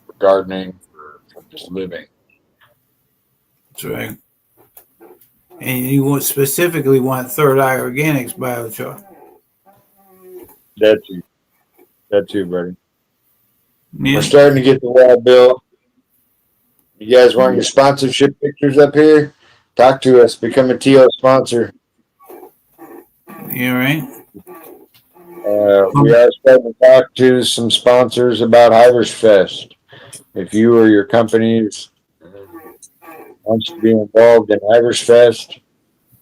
for gardening, for just living. That's right. And you specifically want Third Eye Organics biochar. That too, buddy. Yeah. We're starting to get the wall built. You guys want your sponsorship pictures up here? Talk to us. Become a TO sponsor. You right? We are starting to talk to some sponsors about Hivers Fest. If you or your companies wants to be involved in Hivers Fest,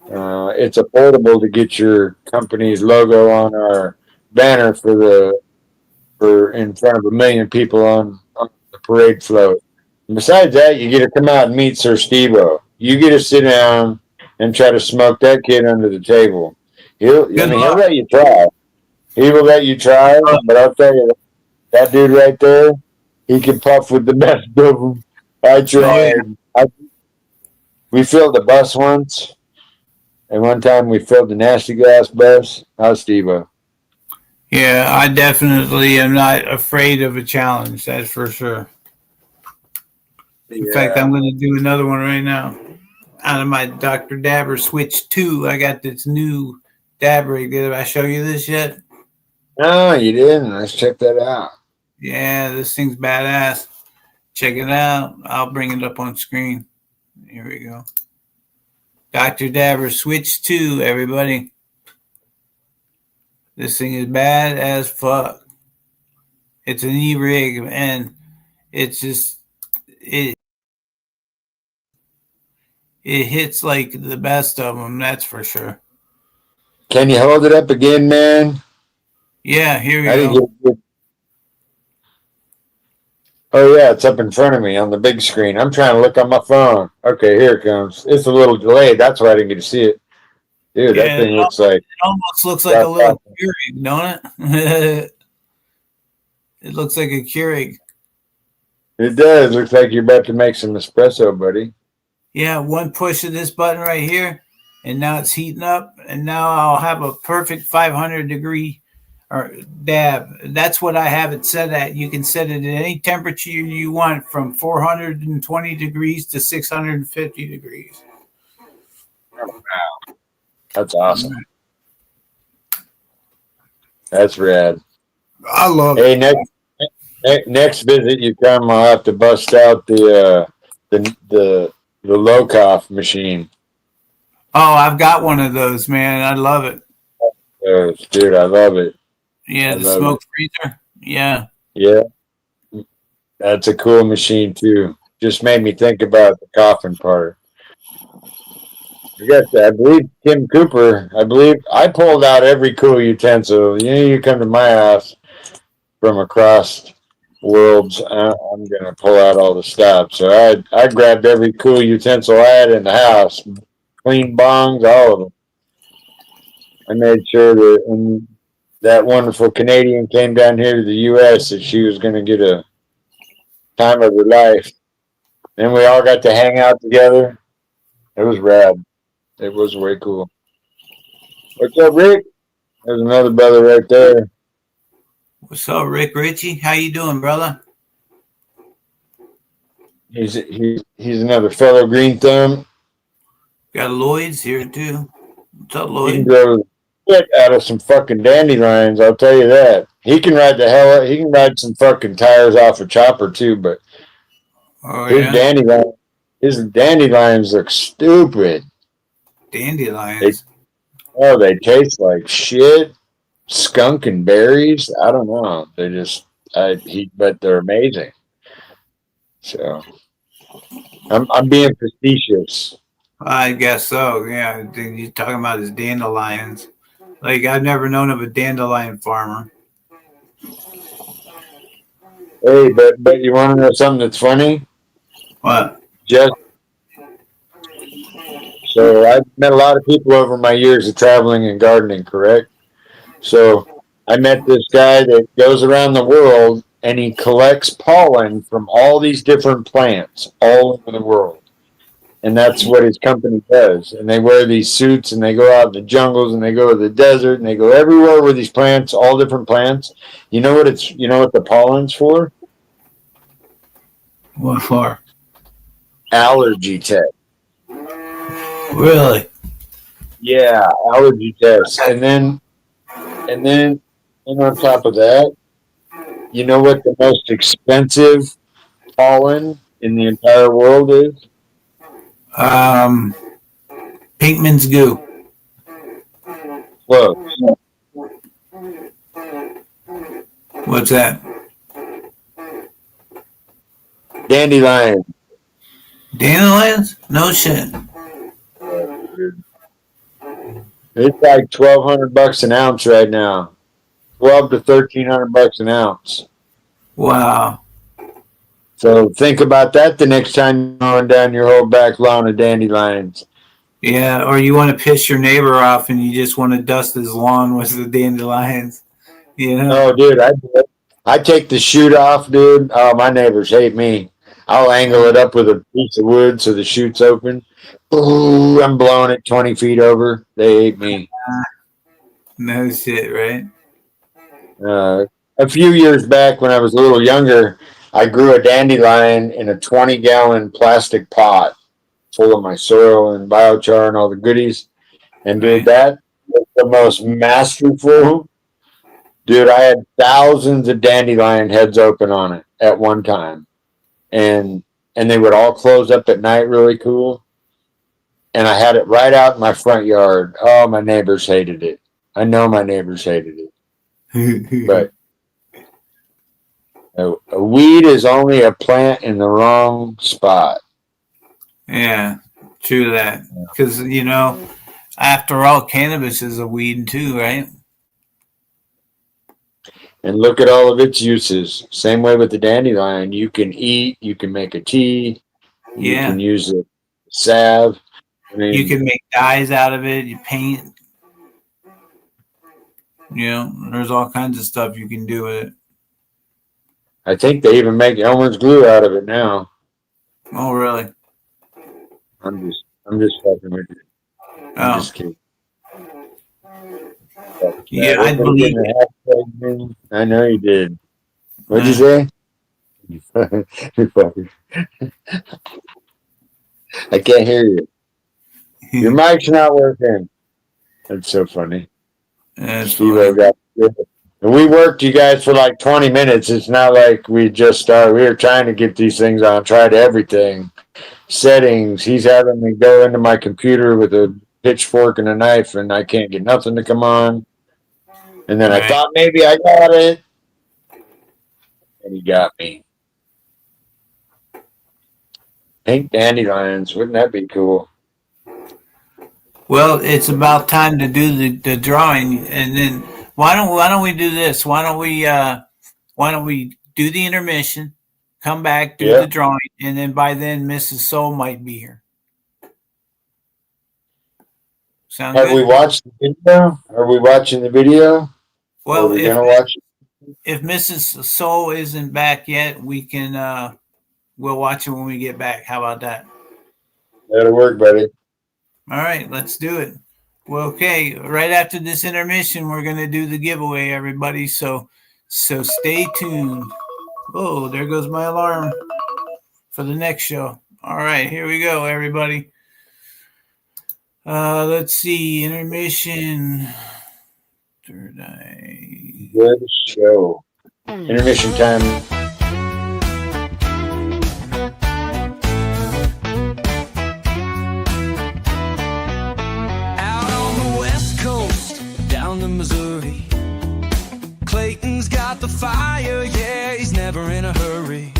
it's affordable to get your company's logo on our banner for in front of 1 million people on the parade float. And besides that, you get to come out and meet Sir Steve-O. You get to sit down and try to smoke that kid under the table. He'll let you try. He will let you try, but I'll tell you, that dude right there, he can puff with the best of them. I tried. We filled the bus once, and one time we filled the nasty gas bus. How's Steve-O? Yeah, I definitely am not afraid of a challenge. That's for sure. In fact, I'm going to do another one right now. Out of my Dr. Dabber Switch 2, I got this new dab rig. Did I show you this yet? No, you didn't. Let's check that out. Yeah, this thing's badass. Check it out. I'll bring it up on screen. Here we go. Dr. Dabber Switch 2, everybody. This thing is bad as fuck. It's an E-rig, and it's just it hits like the best of them, that's for sure. Can you hold it up again, man? Yeah, here we go. Oh, yeah, it's up in front of me on the big screen. I'm trying to look on my phone. Okay, here it comes. It's a little delayed. That's why I didn't get to see it. Dude, that thing looks like... It almost looks like a little Keurig, don't it? It looks like a Keurig. It does. Looks like you're about to make some espresso, buddy. Yeah, one push of this button right here, and now it's heating up, and now I'll have a perfect 500-degree dab. That's what I have it set at. You can set it at any temperature you want, from 420 degrees to 650 degrees. Oh, wow. That's awesome. That's rad. I love it. Hey, next visit you come, I'll have to bust out the low cough machine. Oh, I've got one of those, man. I love it. Dude, I love it. Yeah, the smoke freezer. Yeah. Yeah. That's a cool machine too. Just made me think about the coughing part. I believe Tim Cooper, I pulled out every cool utensil. You come to my house from across worlds, I'm going to pull out all the stops. So I grabbed every cool utensil I had in the house, clean bongs, all of them. I made sure that when that wonderful Canadian came down here to the U.S. that she was going to get a time of her life. And we all got to hang out together. It was rad. It was way cool. What's up, Rick? There's another brother right there. What's up, Rick Ritchie? How you doing, brother? He's another fellow green thumb. Got Lloyd's here too. What's up, Lloyd? He can grow shit out of some fucking dandelions, I'll tell you that. He can ride he can ride some fucking tires off a chopper too, but his dandelions look stupid. Dandelions? They taste like shit. Skunk and berries. I don't know. But they're amazing. So I'm being facetious. I guess so. Yeah, you're talking about his dandelions. Like, I've never known of a dandelion farmer. Hey, but you want to know something that's funny? What? So I've met a lot of people over my years of traveling and gardening, correct? So I met this guy that goes around the world and he collects pollen from all these different plants all over the world. And that's what his company does. And they wear these suits and they go out in the jungles and they go to the desert and they go everywhere with these plants, all different plants. You know what the pollen's for? What for? Allergy test. Really? Yeah, allergy test. And then on top of that, you know what the most expensive pollen in the entire world is? Pinkman's goo. Close. What's that? Dandelion. Dandelions? No shit. It's like $1,200 an ounce right now. $1,200 to $1,300 an ounce. Wow. So think about that the next time you're going down your whole back lawn of dandelions. Yeah, or you want to piss your neighbor off and you just want to dust his lawn with the dandelions. You know? Oh, dude, I take the shoot off, dude. Oh, my neighbors hate me. I'll angle it up with a piece of wood so the shoot's open. Ooh, I'm blowing it 20 feet over. They hate me. No shit, right? A few years back when I was a little younger, I grew a dandelion in a 20-gallon plastic pot full of my soil and biochar and all the goodies. And dude, that was the most masterful. Dude, I had thousands of dandelion heads open on it at one time. And they would all close up at night really cool. And I had it right out in my front yard. Oh, my neighbors hated it. I know my neighbors hated it. But a weed is only a plant in the wrong spot. Yeah, true that. Because, after all, cannabis is a weed too, right? And look at all of its uses. Same way with the dandelion. You can eat, you can make a tea, you can use it salve. I mean, you can make dyes out of it, you paint. There's all kinds of stuff you can do with it. I think they even make Elmer's glue out of it now. Oh, really? I'm just fucking with you. I'm just kidding. Yeah, I believe it. I know you did. What'd you say? You fucking. I can't hear you. Your mic's not working. That's so funny. That's funny. And we worked you guys for like 20 minutes. It's not like we just started. We were trying to get these things on, tried everything. Settings. He's having me go into my computer with a pitchfork and a knife, and I can't get nothing to come on. And then I thought maybe I got it. And he got me. Pink dandelions. Wouldn't that be cool? Well, it's about time to do the drawing, and then why don't we do this? Why don't we do the intermission, come back, do the drawing, and then by then Mrs. Soul might be here. Sound good? Have we watched the video? Are we watching the video? Well, we're gonna watch it? If Mrs. Soul isn't back yet, we can we'll watch it when we get back. How about that? That'll work, buddy. All right, let's do it. Well, okay, right after this intermission, we're going to do the giveaway, everybody. So stay tuned. Oh, there goes my alarm for the next show. All right, here we go, everybody. Let's see, intermission. Third eye. Good show. Intermission time. Missouri. Clayton's got the fire, yeah, he's never in a hurry.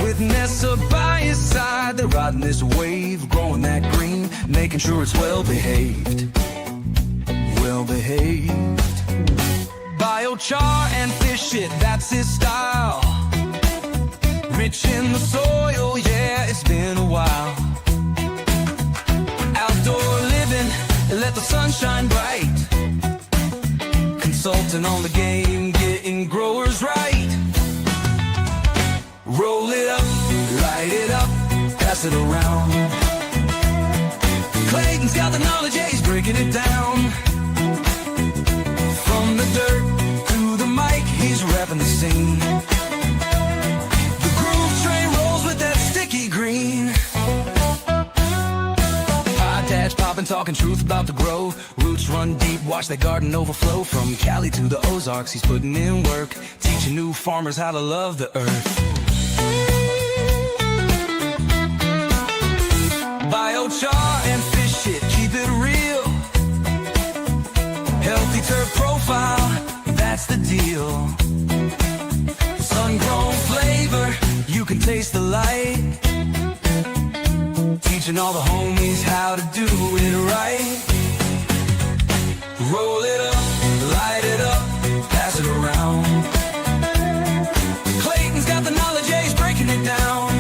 With Nessa by his side, they're riding this wave, growing that green, making sure it's well behaved. Well behaved. Biochar and fish it, that's his style. Rich in the soil, yeah, it's been a while. Outdoor living, let the sun shine bright. Consulting on the game, getting growers right. pass it around. Clayton's got the knowledge, yeah, he's breaking it down. From the dirt to the mic, he's repping the scene. The groove train rolls with that sticky green. Attach, poppin', talking truth about the grow. Roots run deep, watch that garden overflow. From Cali to the Ozarks, he's putting in work, teaching new farmers how to love the earth. Biochar and fish shit, keep it real. Healthy turf profile, that's the deal. Sun-grown flavor, you can taste the light. Teaching all the homies how to do it right. Roll it up, light it up, pass it around. Clayton's got the knowledge, yeah, he's breaking it down.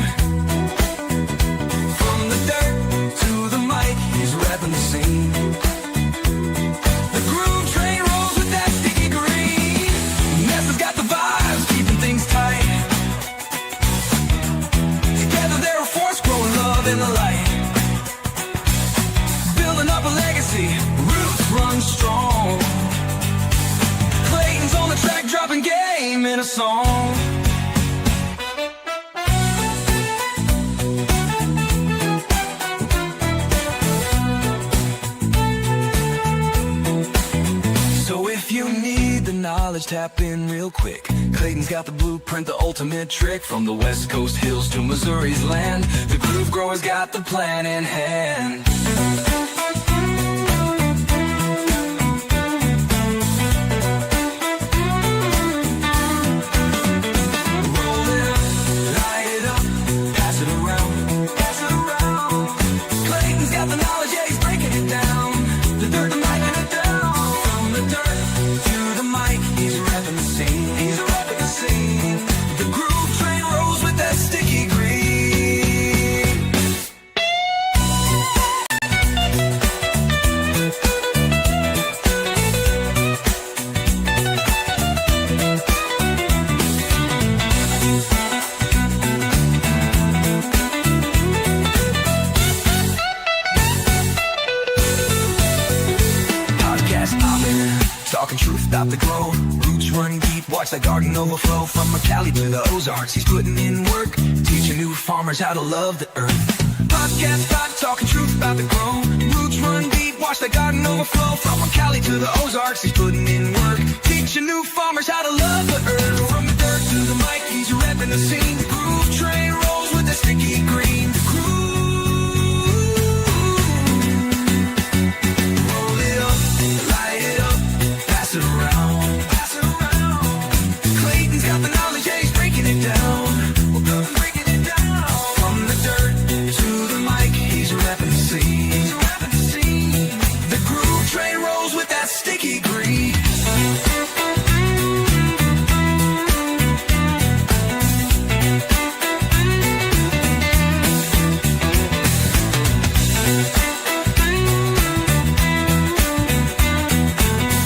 From the dirt to the mic, he's repping the scene. The groove train rolls with that sticky green. Nessa's got the vibes, keeping things tight. Together they're a force, growing love in the light. Up a legacy, roots run strong. Clayton's on the track, dropping game in a song. So if you need the knowledge, tap in real quick. Clayton's got the blueprint, the ultimate trick. From the West Coast hills to Missouri's land, the groove growers got the plan in hand. Talking truth about the glow. Roots run deep, watch that garden overflow. From Cali to the Ozarks, he's putting in work, teaching new farmers how to love the earth. Podcast talking truth about the grow. Roots run deep, watch that garden overflow. From Cali to the Ozarks, he's putting in work, teaching new farmers how to love the earth. From the dirt to the mic, he's repping the scene. The groove train rolls with the sticky green. The groove. Roll it up, light it up, pass it around, pass it around. Clayton's got the knowledge, yeah, he's breaking it down. We're breaking it down. From the dirt to the mic, he's repping the scene. He's repping the scene. The groove train rolls with that sticky green.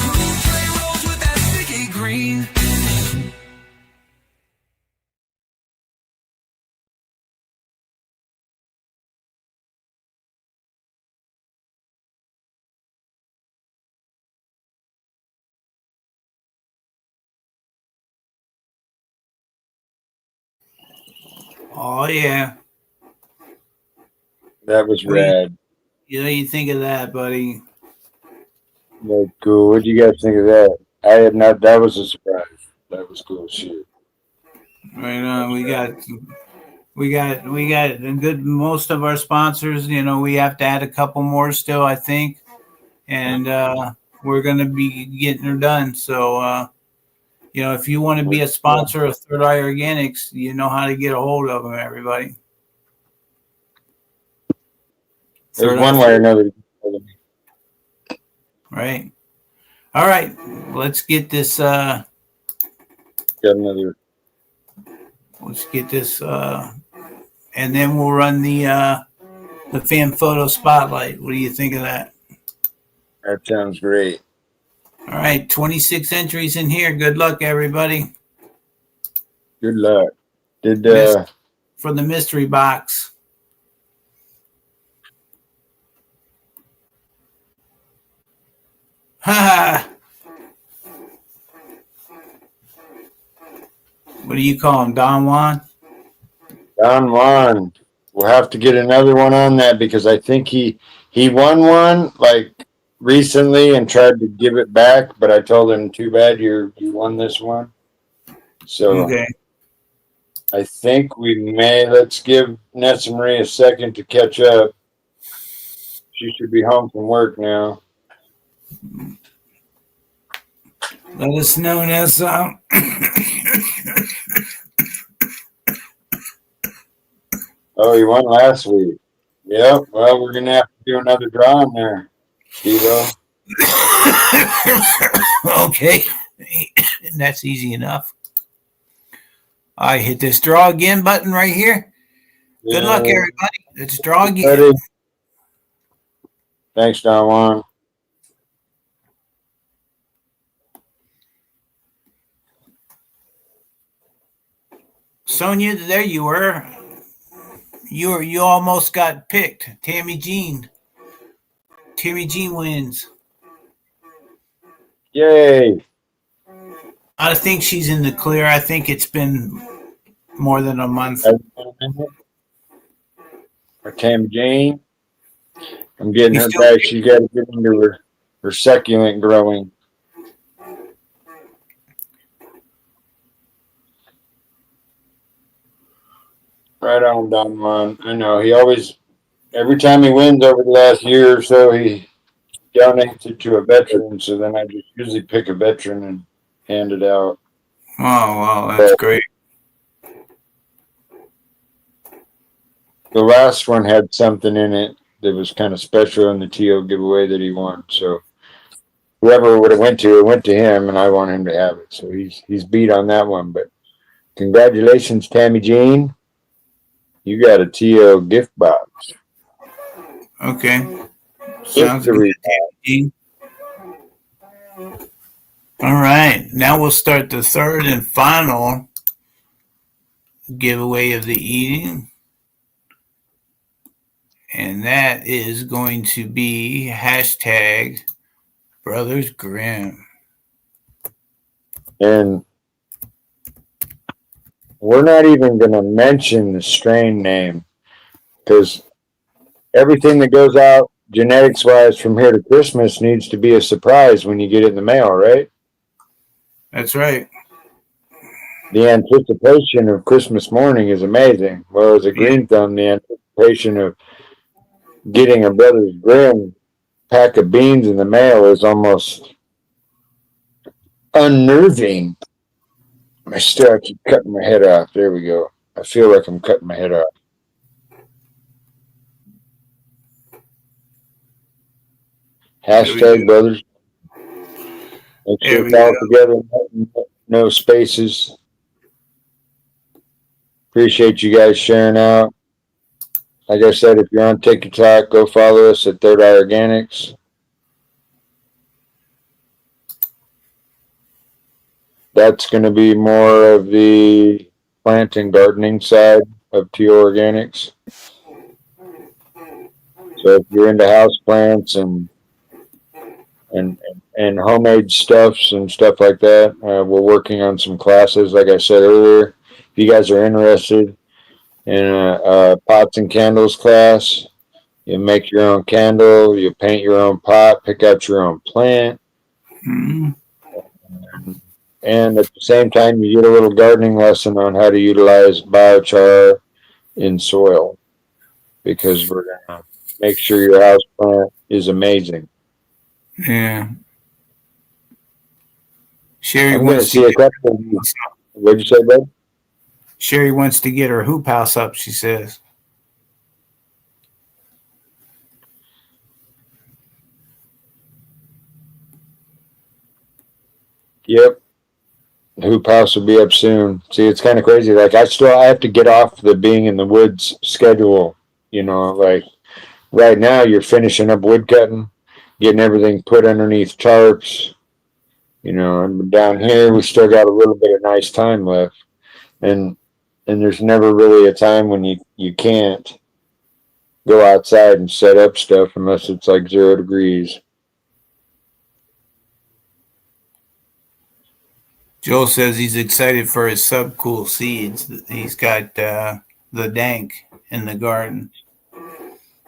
Groove train rolls with that sticky green. Oh yeah, That was rad. you know, you think of that, buddy. That's cool. What do you guys think of that? I had not. That was a surprise. That was cool shit. Right on. We got a good most of our sponsors. You know, we have to add a couple more still, I think, and we're gonna be getting her done. So you know, if you want to be a sponsor of Third Eye Organics, you know how to get a hold of them, everybody. There's one way or another. Right. All right. Let's get this. Got another. Let's get this. And then we'll run the fan photo spotlight. What do you think of that? That sounds great. All right. 26 entries in here. Good luck, everybody. Good luck. Did For the mystery box. Ha! What do you call him, Don Juan? Don Juan. We'll have to get another one on that because I think he won one like recently and tried to give it back, but I told him too bad you won this one. So Okay. I think we may let's give Nessa Marie a second to catch up. She should be home from work now. Let us know, Nessa. Oh, you won last week. Yep. Well, we're gonna have to do another draw in there, Steve-O. Okay. That's easy enough. I hit this draw again button right here. Good luck, everybody. Let's draw again. Ready? Thanks, Don Juan. Sonia, there you were. You almost got picked. Tammy Jean. Tammy Jean wins. Yay. I think she's in the clear. I think it's been more than a month. Or Tam Jane. I'm getting You her still back. pick- She's got to get into her succulent growing. Right on, Don Juan. I know. He always, every time he wins over the last year or so, he donates it to a veteran. So then I just usually pick a veteran and hand it out. Oh, wow, that's great. The last one had something in it that was kind of special in the TO giveaway that he won. So whoever would have went to it went to him, and I want him to have it. So he's beat on that one. But congratulations, Tammy Jean. You got a TO gift box. Okay. Sounds good. History. Jean. All right. Now we'll start the third and final giveaway of the evening. And that is going to be hashtag Brothers Grimm. And we're not even going to mention the strain name because everything that goes out genetics wise from here to Christmas needs to be a surprise when you get it in the mail, right? That's right. The anticipation of Christmas morning is amazing. Well, as a green thumb, the anticipation of getting a Brothers Grimm pack of beans in the mail is almost unnerving. I still keep cutting my head off. There we go. I feel like I'm cutting my head off. Hashtag brothers. Make sure it's all together. No spaces. Appreciate you guys sharing out. Like I said, if you're on TikTok, go follow us at Third Eye Organics. That's going to be more of the plant and gardening side of TO Organics. So if you're into house plants and homemade stuffs and stuff like that, we're working on some classes. Like I said earlier, if you guys are interested in a pots and candles class, you make your own candle, you paint your own pot, pick out your own plant. Mm-hmm. And at the same time, you get a little gardening lesson on how to utilize biochar in soil, because we're going to make sure your house plant is amazing. Yeah. Sherry I'm going to wants see to a couple of you. What'd you say, bud? Sherry wants to get her hoop house up, she says. Yep. The hoop house will be up soon. See, it's kind of crazy. Like I have to get off the being in the woods schedule. You know, like right now you're finishing up wood cutting, getting everything put underneath tarps. You know, and down here we still got a little bit of nice time left. And there's never really a time when you can't go outside and set up stuff unless it's like 0 degrees. Joel says he's excited for his subcool seeds. He's got the dank in the garden.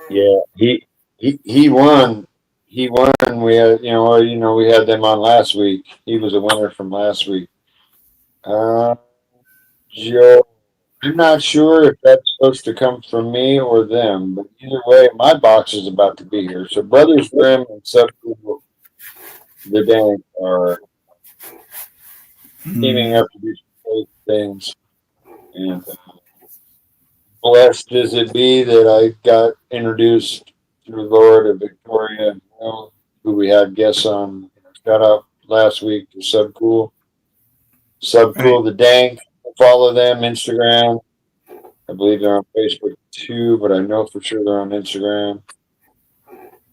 Yeah, he won. He won. We had we had them on last week. He was a winner from last week. Uh, Joe, I'm not sure if that's supposed to come from me or them, but either way, my box is about to be here. So Brothers Grimm and Subcool the Dank are teaming up to do some great things. And blessed as it be that I got introduced through Lord to Victoria, who we had guests on. Shout out last week to Subcool. Subcool the Dank. Follow them, Instagram. I believe they're on Facebook too, but I know for sure they're on Instagram.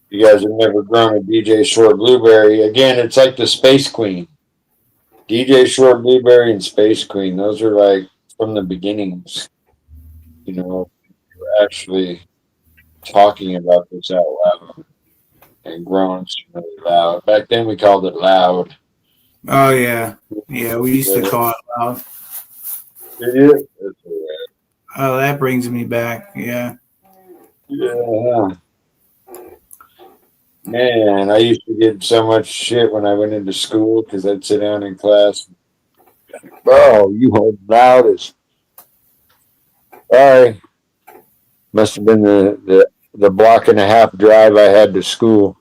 You guys have never grown a DJ Short Blueberry. Again, it's like the Space Queen. DJ Short Blueberry and Space Queen. Those are like from the beginnings. We're actually talking about this out loud and growing really loud. Back then we called it loud. Oh yeah, yeah. We used to call it loud. It is. Oh, that brings me back. Yeah. Yeah. Man, I used to get so much shit when I went into school because I'd sit down in class. Oh, you hold loud as. Sorry. Must have been the block and a half drive I had to school.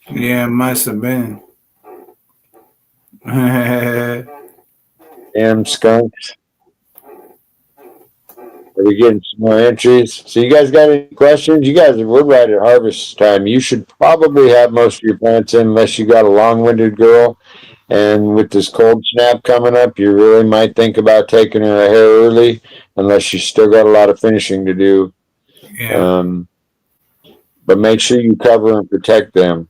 Yeah, it must have been. Damn skunks. Are we getting some more entries? So you guys got any questions? We're right at harvest time. You should probably have most of your plants in unless you got a long-winded girl. And with this cold snap coming up, you really might think about taking her a hair early unless you still got a lot of finishing to do. Yeah. But make sure you cover and protect them.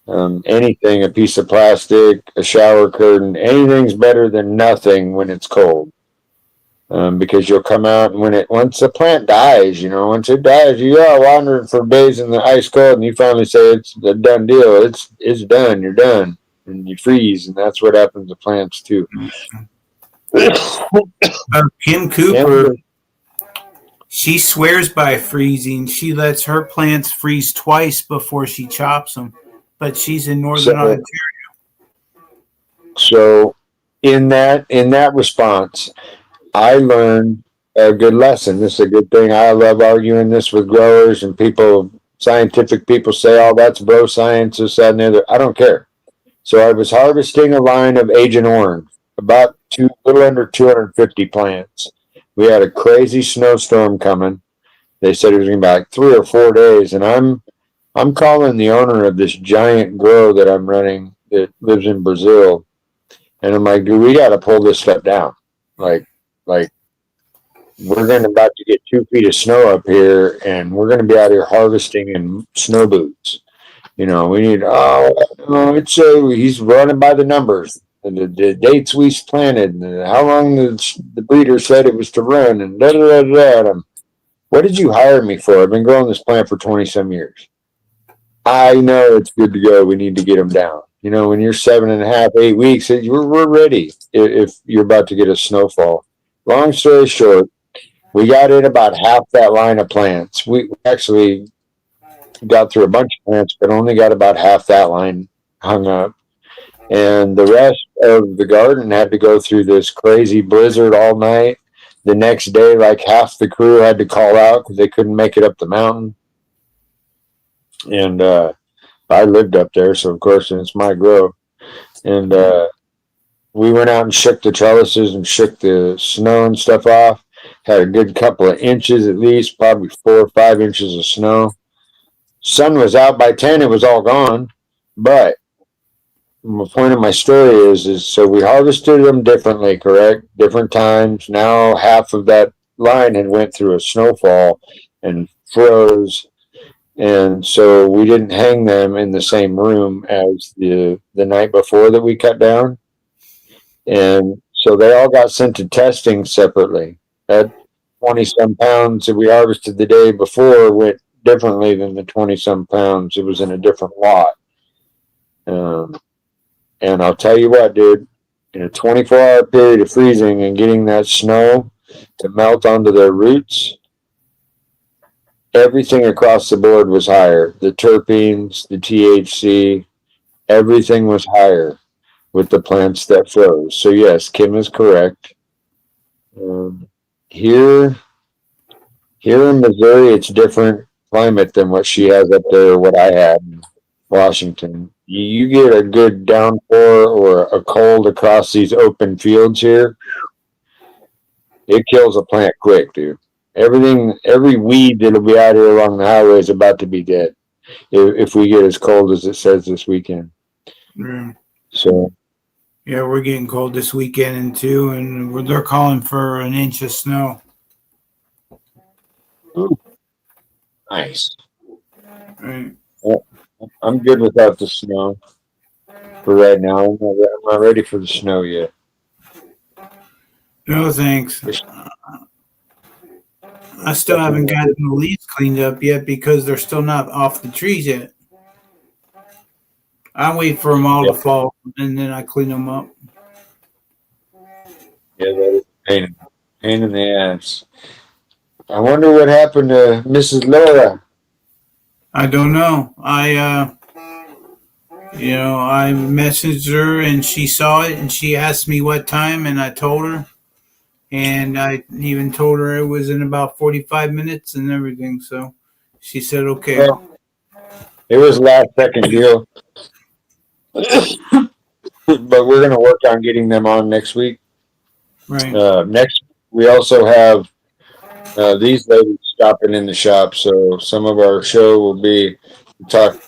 Anything, a piece of plastic, a shower curtain, anything's better than nothing when it's cold. Because you'll come out and once the plant dies, once it dies, you are wandering for days in the ice cold, and you finally say it's a done deal. It's done. You're done, and you freeze, and that's what happens to plants too. Kim Cooper, she swears by freezing. She lets her plants freeze twice before she chops them, but she's in Northern Ontario. So, in that response, I learned a good lesson. This is a good thing. I love arguing this with growers and people. Scientific people say, "Oh, that's bro science, this, that, and the other." I don't care. So I was harvesting a line of Agent Orange, about little under 250 plants. We had a crazy snowstorm coming. They said it was going to be like 3 or 4 days, and I'm calling the owner of this giant grow that I'm running that lives in Brazil, and I'm like, dude, we got to pull this stuff down. Like we're about to get 2 feet of snow up here, and we're going to be out here harvesting in snow boots. We need. He's running by the numbers, and the dates we planted, and how long the breeder said it was to run, and da da da da. What did you hire me for? I've been growing this plant for 20-some years. I know it's good to go. We need to get them down. When you're 7.5, 8 weeks, we're ready if you're about to get a snowfall. Long story short, we got in about half that line of plants. We actually got through a bunch of plants, but only got about half that line hung up. And the rest of the garden had to go through this crazy blizzard all night. The next day, like half the crew had to call out because they couldn't make it up the mountain. And I lived up there, so of course it's my grow. And we went out and shook the trellises and shook the snow and stuff off. Had a good couple of inches at least, probably 4 or 5 inches of snow. Sun was out by 10, it was all gone. But the point of my story is so we harvested them differently, correct? Different times. Now half of that line had went through a snowfall and froze. And so we didn't hang them in the same room as the night before that we cut down. And so they all got sent to testing separately. That 20-some pounds that we harvested the day before went differently than the 20-some pounds. It was in a different lot. And I'll tell you what, dude, in a 24-hour period of freezing and getting that snow to melt onto their roots, everything across the board was higher. The terpenes, the THC, everything was higher with the plants that froze. So yes, Kim is correct. Um, here, here in Missouri, it's different climate than what she has up there, or what I had in Washington. You get a good downpour or a cold across these open fields here, it kills a plant quick, dude. Every weed that'll be out here along the highway is about to be dead if we get as cold as it says this weekend. Mm. So Yeah, we're getting cold this weekend too, and they're calling for an inch of snow. ooh, nice. Right. Well, I'm good without the snow for right now. I'm not ready for the snow yet. No thanks. I still haven't gotten the leaves cleaned up yet because they're still not off the trees yet. I wait for them all Yeah, to fall and then I clean them up. yeah, that is a pain in the ass. I wonder what happened to Mrs. Laura. I don't know. I messaged her and she saw it and she asked me what time and I told her. And I even told her it was in about 45 minutes and everything. So she said, okay. Well, it was last second deal, but we're gonna work on getting them on next week. Right. Next, we also have these ladies stopping in the shop, so some of our show will be to talk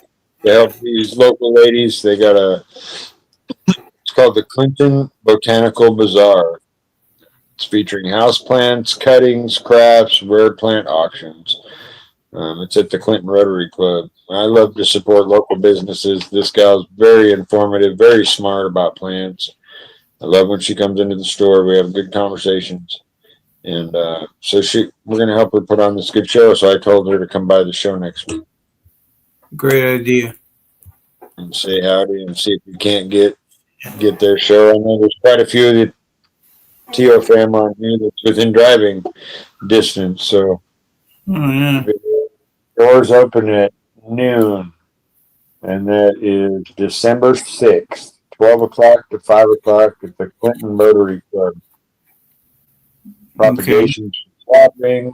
to help these local ladies. They got it's called the Clinton Botanical Bazaar. It's featuring houseplants, cuttings, crafts, rare plant auctions. It's at the Clinton Rotary Club. I love to support local businesses. This gal's very informative, very smart about plants. I love when she comes into the store. We have good conversations. And so we're going to help her put on this good show. So I told her to come by the show next week Great idea. and say howdy and see if we can't get their show. I know there's quite a few of the TO family on here that's within driving distance. So Oh, yeah. doors open at noon, and that is December 6th, 12 o'clock to 5 o'clock at the Clinton Rotary Club. Okay. Propagation, swapping,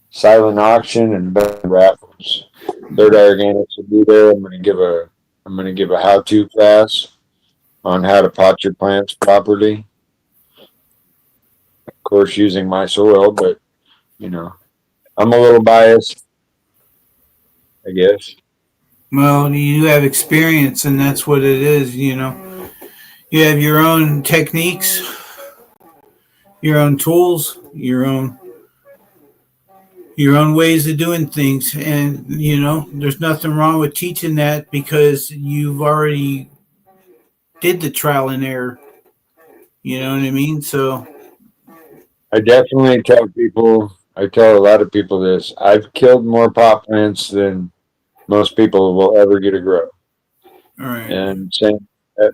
silent auction, and raffles. Third Organics will be there. I'm going to give a how-to class on how to pot your plants properly. Of course, using my soil, but I'm a little biased, I guess. Well, you have experience, and that's what it is. You have your own techniques, your own tools, your own ways of doing things, and there's nothing wrong with teaching that because you've already did the trial and error. You know what I mean? So, I definitely tell people. I tell a lot of people this. I've killed more pot plants than most people will ever get to grow. all right, And same,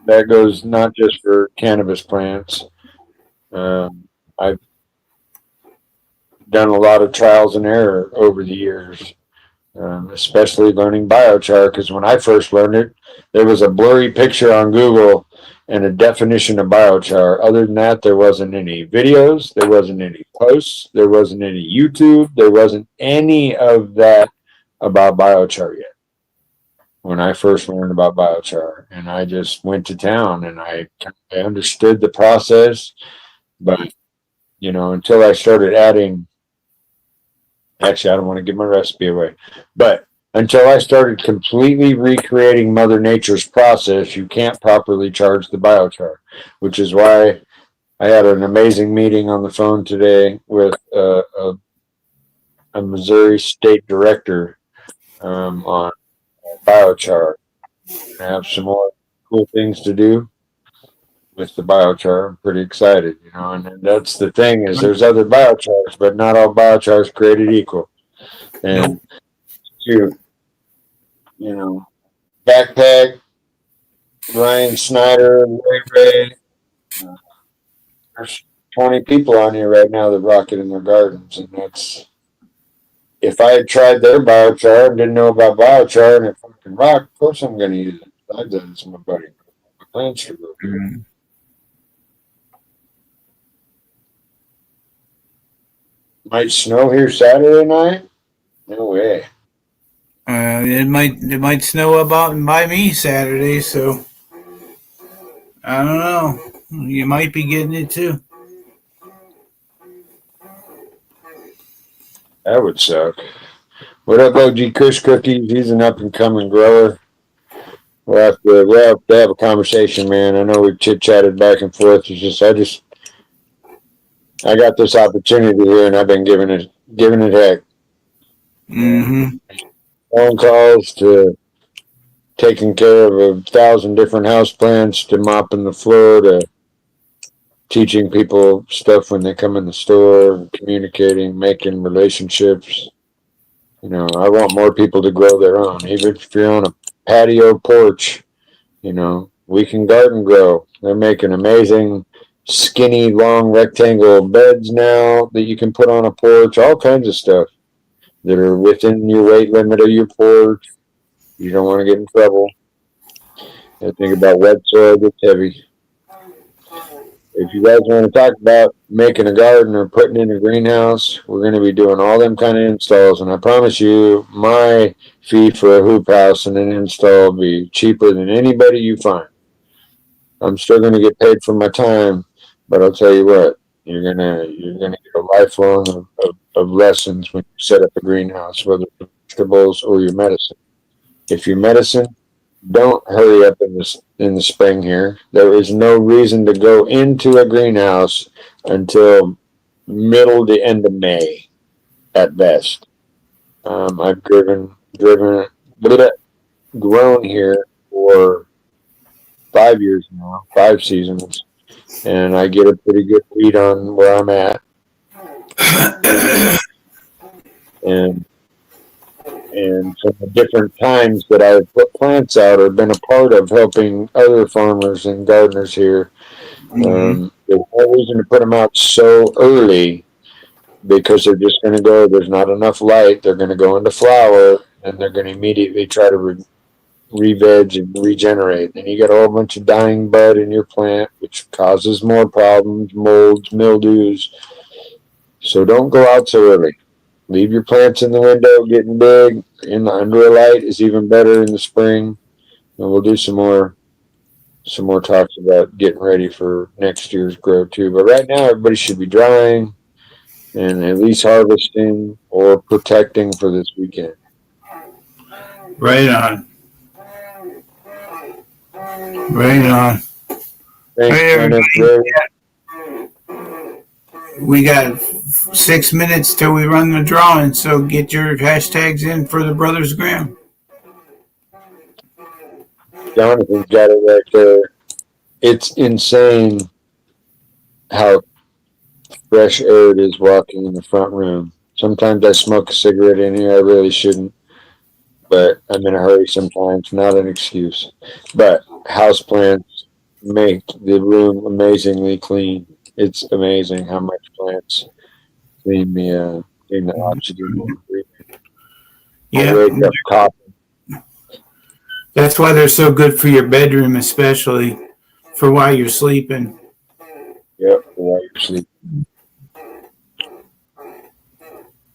that goes not just for cannabis plants. I've done a lot of trials and error over the years, especially learning biochar. Because when I first learned it, there was a blurry picture on Google and a definition of biochar. Other than that, there wasn't any videos, there wasn't any posts, there wasn't any YouTube, there wasn't any of that about biochar yet. When I first learned about biochar, and I just went to town and I understood the process, but until I started adding, actually, I don't want to give my recipe away, but until I started completely recreating Mother Nature's process, you can't properly charge the biochar, which is why I had an amazing meeting on the phone today with a Missouri state director on biochar. I have some more cool things to do with the biochar. I'm pretty excited, and that's the thing is there's other biochars, but not all biochars created equal. nope. And Backpack, Ryan Snyder, Ray Ray, There's 20 people on here right now that rock it in their gardens, and that's if I had tried their biochar and didn't know about biochar and it fucking rock, of course I'm going to use it. I've done it to my buddy. My plants should go through. Mm. Might snow here Saturday night? No way. It might snow about by me Saturday, so I don't know. You might be getting it too. That would suck. What up, OG Kush Cookies? He's an up and coming grower. We'll have to have a conversation, man. I know we've chit chatted back and forth. I got this opportunity here, and I've been giving it heck. Mm-hmm. Phone calls to taking care of 1,000 different house plants to mopping the floor to teaching people stuff when they come in the store, communicating, making relationships. I want more people to grow their own. Even if you're on a patio porch, we can garden grow. They're making amazing, skinny, long rectangle beds now that you can put on a porch, all kinds of stuff that are within your weight limit of your porch. You don't want to get in trouble. I think about wet soil gets heavy. If you guys want to talk about making a garden or putting in a greenhouse, we're going to be doing all them kind of installs. And I promise you, my fee for a hoop house and an install will be cheaper than anybody you find. I'm still going to get paid for my time, but I'll tell you what, you're gonna get a lifelong of lessons when you set up a greenhouse, whether it's vegetables or your medicine. If your medicine, don't hurry up in the spring here. There is no reason to go into a greenhouse until middle to end of May at best. I've grown here for 5 years now, 5 seasons, and I get a pretty good read on where I'm at. And from the different times that I've put plants out or been a part of helping other farmers and gardeners here, Mm-hmm. there's no reason to put them out so early because they're just going to go, there's not enough light, they're going to go into flower, and they're going to immediately try to re-veg and regenerate. And you got a whole bunch of dying bud in your plant, which causes more problems, molds, mildews. So don't go out so early. Leave your plants in the window getting big. Under a light is even better in the spring. And we'll do some more talks about getting ready for next year's grow too. But right now everybody should be drying and at least harvesting or protecting for this weekend. Right on. Right on. Thanks, Hey, Kenneth. everybody. We got 6 minutes till we run the drawing, so get your hashtags in for the Brothers Graham. Jonathan's got it right there. It's insane how fresh air it is walking in the front room. Sometimes I smoke a cigarette in here. I really shouldn't, but I'm in a hurry sometimes. Not an excuse. But houseplants make the room amazingly clean. It's amazing how much plants clean the oxygen. I Yeah, wake up coughing. that's why they're so good for your bedroom, especially for while you're sleeping. Yep, while you're sleeping.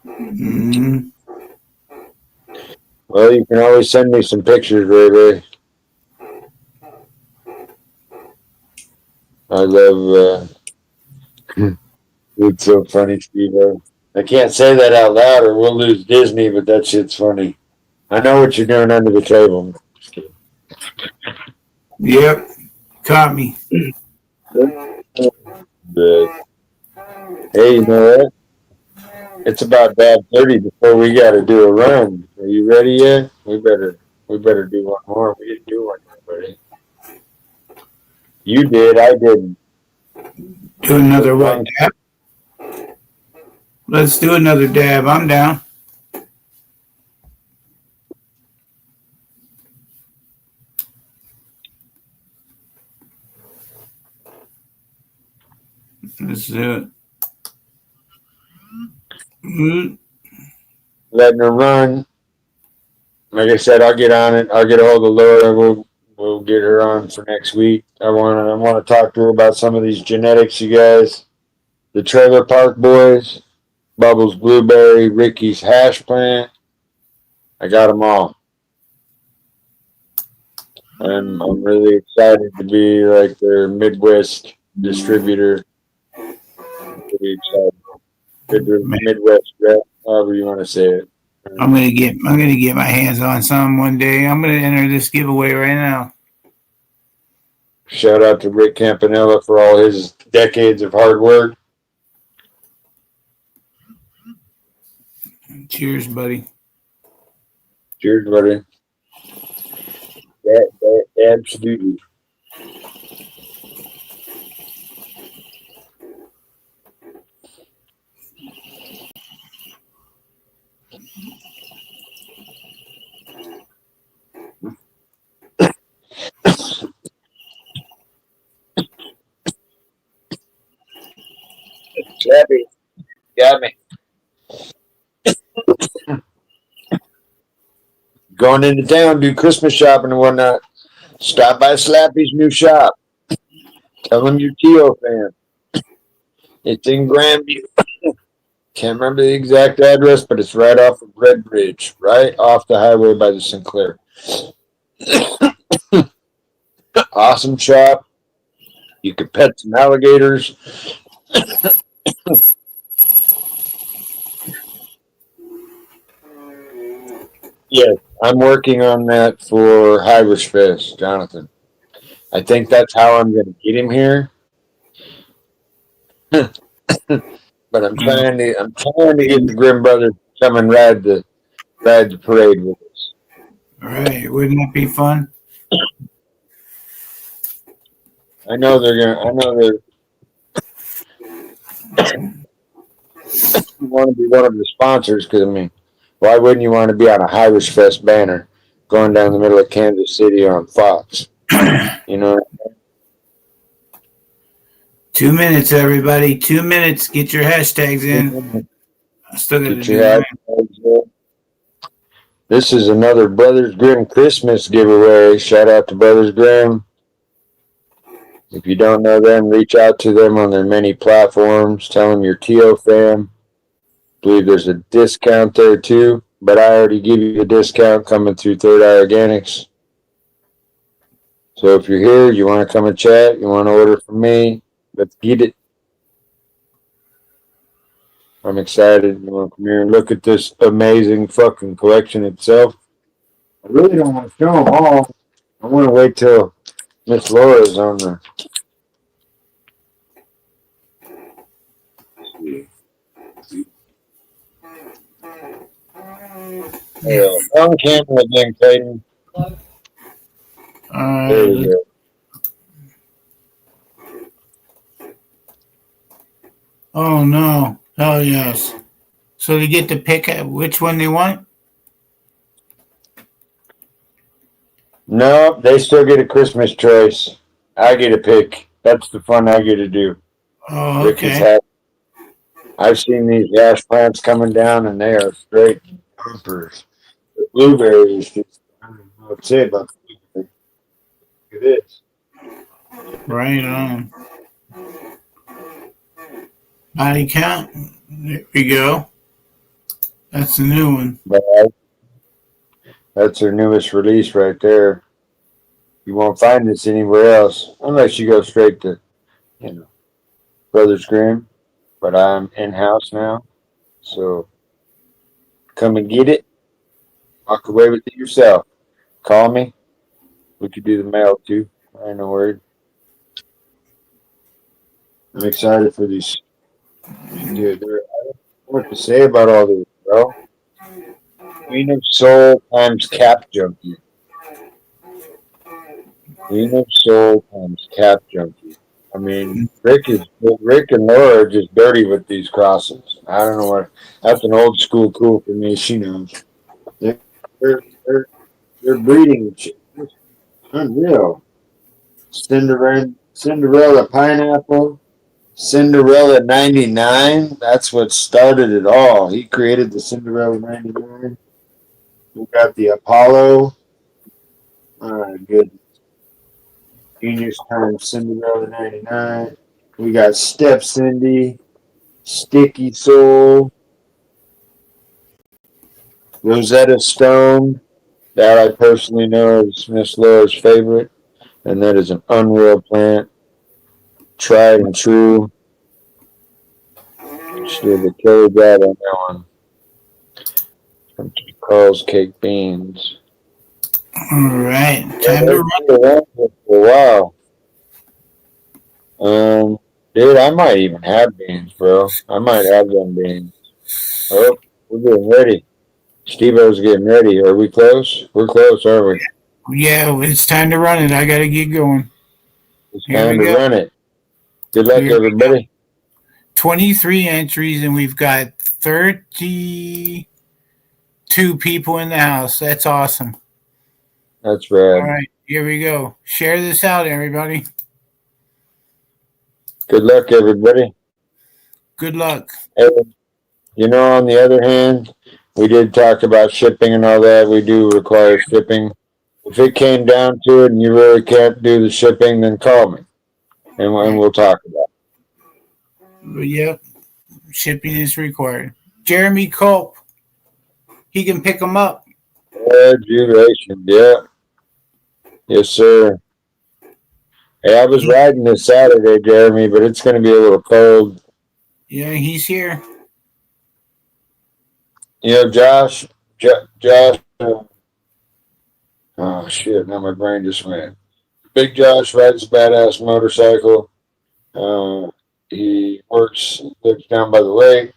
Mm-hmm. Well, you can always send me some pictures, Ray Ray. I love. It's so funny, Steve. I can't say that out loud, or we'll lose Disney. But that shit's funny. I know what you're doing under the table. Yep, caught me. But hey, you know what? It's about dab 30 before we got to do a run. Are you ready yet? We better do one more. We didn't do one more, buddy. You did. I didn't. Do another what? Dab? Let's do another dab. I'm down. Let's do it. Mm. Letting her run. Like I said, I'll get on it. I'll get a hold of Laura. We'll get her on for next week. I want to talk to her about some of these genetics, you guys. The Trailer Park Boys, Bubbles Blueberry, Ricky's Hash Plant. I got them all. I'm really excited to be like their Midwest distributor. I'm pretty excited. Midwest rep, however you want to say it. I'm gonna get my hands on some one day. I'm gonna enter this giveaway right now. Shout out to Rick Campanella for all his decades of hard work. Cheers, buddy. Cheers, buddy. Absolutely. Slappy, got me. Going into town, do Christmas shopping and whatnot. Stop by Slappy's new shop. Tell them you're Tio fan. It's in Grandview. Can't remember the exact address, but it's right off of Red Bridge, right off the highway by the Sinclair. Awesome shop. You could pet some alligators. Yes, I'm working on that for Irish Fest, Jonathan. I think that's how I'm going to get him here. But I'm trying to get the Grimm brothers to come and ride the parade with us. All right, wouldn't that be fun? I know they're want to be one of the sponsors because I mean, why wouldn't you want to be on a Irish Fest banner going down the middle of Kansas City on Fox? You know. 2 minutes, everybody. 2 minutes. Get your hashtags in. I still got to do that. This is another Brothers Grimm Christmas giveaway. Shout out to Brothers Grimm. If you don't know them, reach out to them on their many platforms. Tell them you're Tio fan. I believe there's a discount there too, but I already give you a discount coming through Third Eye Organics. So if you're here, you want to come and chat, you want to order from me, let's get it. I'm excited. You want to come here and look at this amazing fucking collection itself. I really don't want to show them all. I want to wait till Miss Laura's on the. Yeah, on camera again, Clayton. There we go. Oh no! Oh yes. So they get to pick which one they want. No, they still get a Christmas choice. I get a pick. That's the fun I get to do. Oh, okay. I've seen these hash plants coming down, and they are straight pumpers. The blueberries, just, I don't know what to say about the blueberries. Look at this. Right on. Body count. There we go. That's the new one. That's their newest release right there. You won't find this anywhere else unless you go straight to, Brothers Grimm. But I'm in-house now, so come and get it. Walk away with it yourself. Call me. We could do the mail too. I ain't no worried. I'm excited for these. Dude, I don't know what to say about all these, bro. Queen of Soul times Cap Junkie. Queen of Soul times Cap Junkie. I mean, Rick and Laura are just dirty with these crosses. I don't know what. That's an old school cool for me. She knows. They're breeding. Unreal. Cinderella pineapple. Cinderella 99. That's what started it all. He created the Cinderella 99. We got the Apollo. Good. Genius times Cinderella 99. We got Step Cindy, Sticky Soul, Rosetta Stone. That I personally know is Miss Laura's favorite, and that is an unreal plant, tried and true. She did a killer job on that one. From Carl's Cake Beans. All right. Yeah, Time to run. they've been around for a while. Dude, I might even have beans, bro. I might have them beans. Oh, we're getting ready. Steve-O's getting ready. Are we close? We're close, aren't we? Yeah, it's time to run it. I got to get going. It's Here time we to go. run it. Good luck, Here we go. everybody. 23 entries, and we've got 32 people in the house. That's awesome. That's rad. All right, here we go. Share this out, everybody. Good luck, everybody. Good luck. Hey, you know, on the other hand, we did talk about shipping and all that. We do require shipping. If it came down to it and you really can't do the shipping, then call me, and we'll talk about it. But yep, shipping is required. Jeremy Culp, he can pick them up. Congratulations, yeah. Yes, sir. Hey, I was riding this Saturday, Jeremy, but it's going to be a little cold. Yeah, he's here. You know, Josh, oh, shit, now my brain just went. Big Josh rides a badass motorcycle. He lives down by the lake,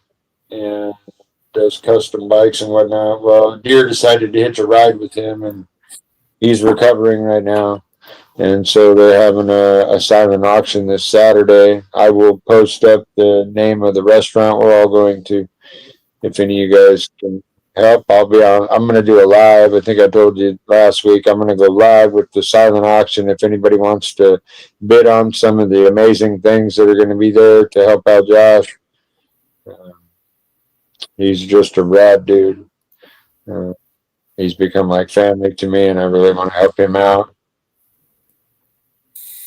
and does custom bikes and whatnot. Well, Deer decided to hitch a ride with him, and he's recovering right now. And so they're having a silent auction this Saturday. I will post up the name of the restaurant we're all going to. If any of you guys can help, I'll be on. I'm going to do a live. I think I told you last week. I'm going to go live with the silent auction. If anybody wants to bid on some of the amazing things that are going to be there to help out Josh, he's just a rad dude. He's become like family to me, and I really want to help him out.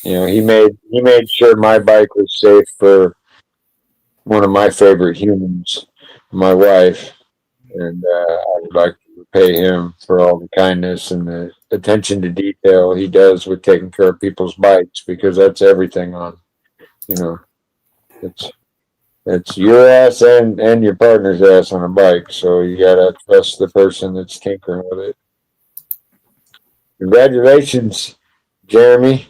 You know, he made sure my bike was safe for one of my favorite humans, my wife, and I would like to repay him for all the kindness and the attention to detail he does with taking care of people's bikes, because that's everything on, you know, it's your ass and your partner's ass on a bike, so you gotta trust the person that's tinkering with it. Congratulations, Jeremy.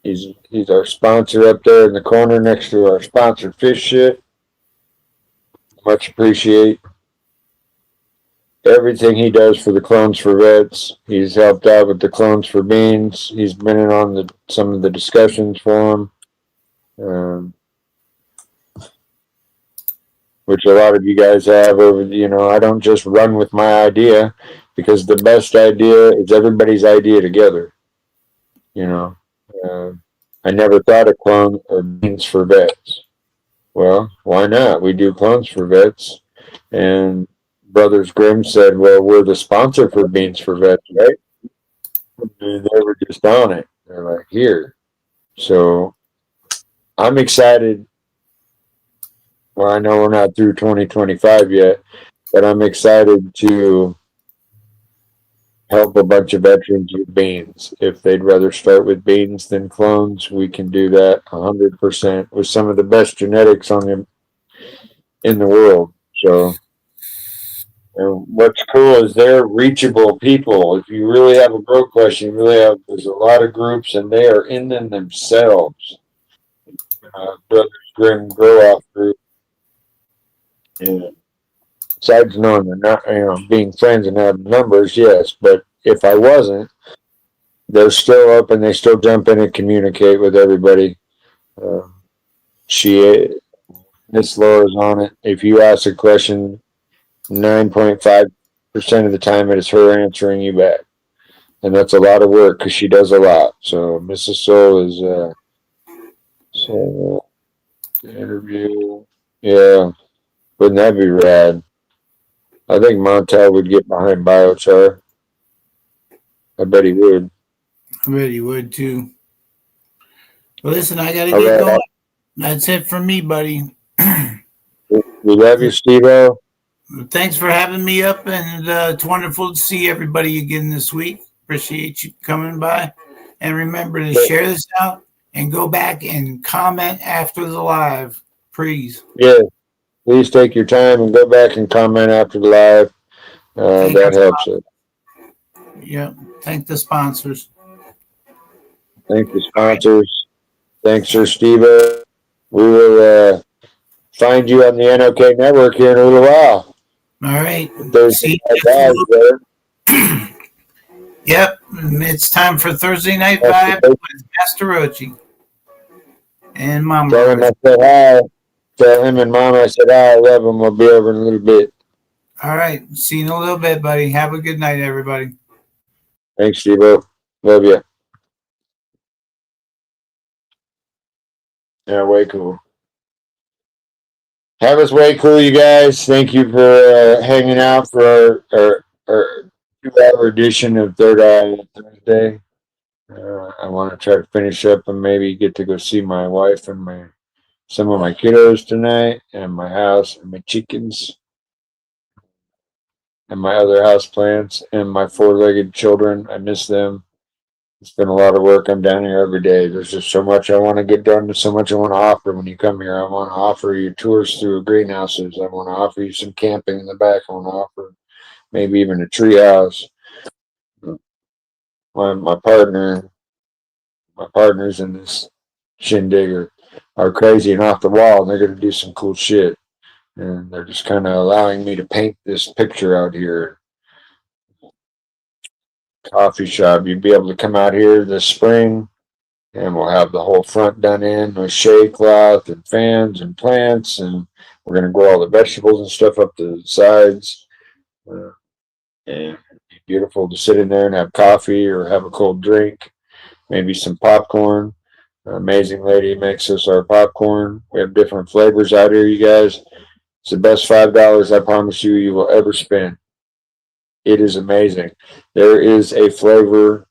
He's our sponsor up there in the corner next to our sponsored fish shit. Much appreciate everything he does for the Clones for Vets. He's helped out with the Clones for Beans. He's been in on some of the discussions for him, which a lot of you guys have over. You know, I don't just run with my idea, because the best idea is everybody's idea together. You know. I never thought of clone or beans for vets. Well, why not? We do clones for vets. And Brothers Grimm said, well, we're the sponsor for Beans for Vets, right? And they were just on it. They're like, here. So I'm excited. Well, I know we're not through 2025 yet, but I'm excited to help a bunch of veterans with beans. If they'd rather start with beans than clones, we can do that 100% with some of the best genetics on them in the world. So, and what's cool is they're reachable people. If you really have a growth question, there's a lot of groups, and they are in them themselves. Brothers Grimm Grow Off Group. And besides knowing they're not, being friends and having numbers, yes. But if I wasn't, they're still up and they still jump in and communicate with everybody. Miss Laura's on it. If you ask a question, 9.5 of the time it is her answering you back. And that's a lot of work because she does a lot. So Mrs. Soul is so interview. Yeah, wouldn't that be rad? I think Montel would get behind biochar. I bet he would. I bet you would too. Well, listen, I got to All get right. going. That's it for me, buddy. We love you, Steve-O. Thanks for having me up, and it's wonderful to see everybody again this week. Appreciate you coming by. And remember to share this out and go back and comment after the live, please. Yeah, please take your time and go back and comment after the live. That helps us. Yeah, thank the sponsors. Thank the sponsors. Thanks, Sir Steve-O. We will find you on the NOK network here in a little while. All right. Thursday night vibe. Yep, it's time for Thursday Night Vibe with Master Rochi and Mama. Tell him I said hi. Tell him and Mama I said hi. I love him. We'll be over in a little bit. All right. See you in a little bit, buddy. Have a good night, everybody. Thanks, Steve-O. Love you. Yeah, way cool. That was way cool, you guys. Thank you for hanging out for our 2-hour edition of Third Eye Thursday. I want to try to finish up and maybe get to go see my wife and some of my kiddos tonight, and my house and my chickens and my other house plants and my 4-legged children. I miss them. It's been a lot of work. I'm down here every day. There's just so much I want to get done. There's so much I want to offer when you come here. I want to offer you tours through greenhouses. I want to offer you some camping in the back. I want to offer maybe even a tree house. My partners in this shindig are crazy and off the wall, and they're going to do some cool shit. And they're just kind of allowing me to paint this picture out here. Coffee shop. You'd be able to come out here this spring, and we'll have the whole front done in with shade cloth and fans and plants, and we're going to grow all the vegetables and stuff up the sides. And it'd be beautiful to sit in there and have coffee or have a cold drink, maybe some popcorn. An amazing lady makes us our popcorn. We have different flavors out here, you guys. It's the best $5 I promise you will ever spend. It is amazing. There is a flavor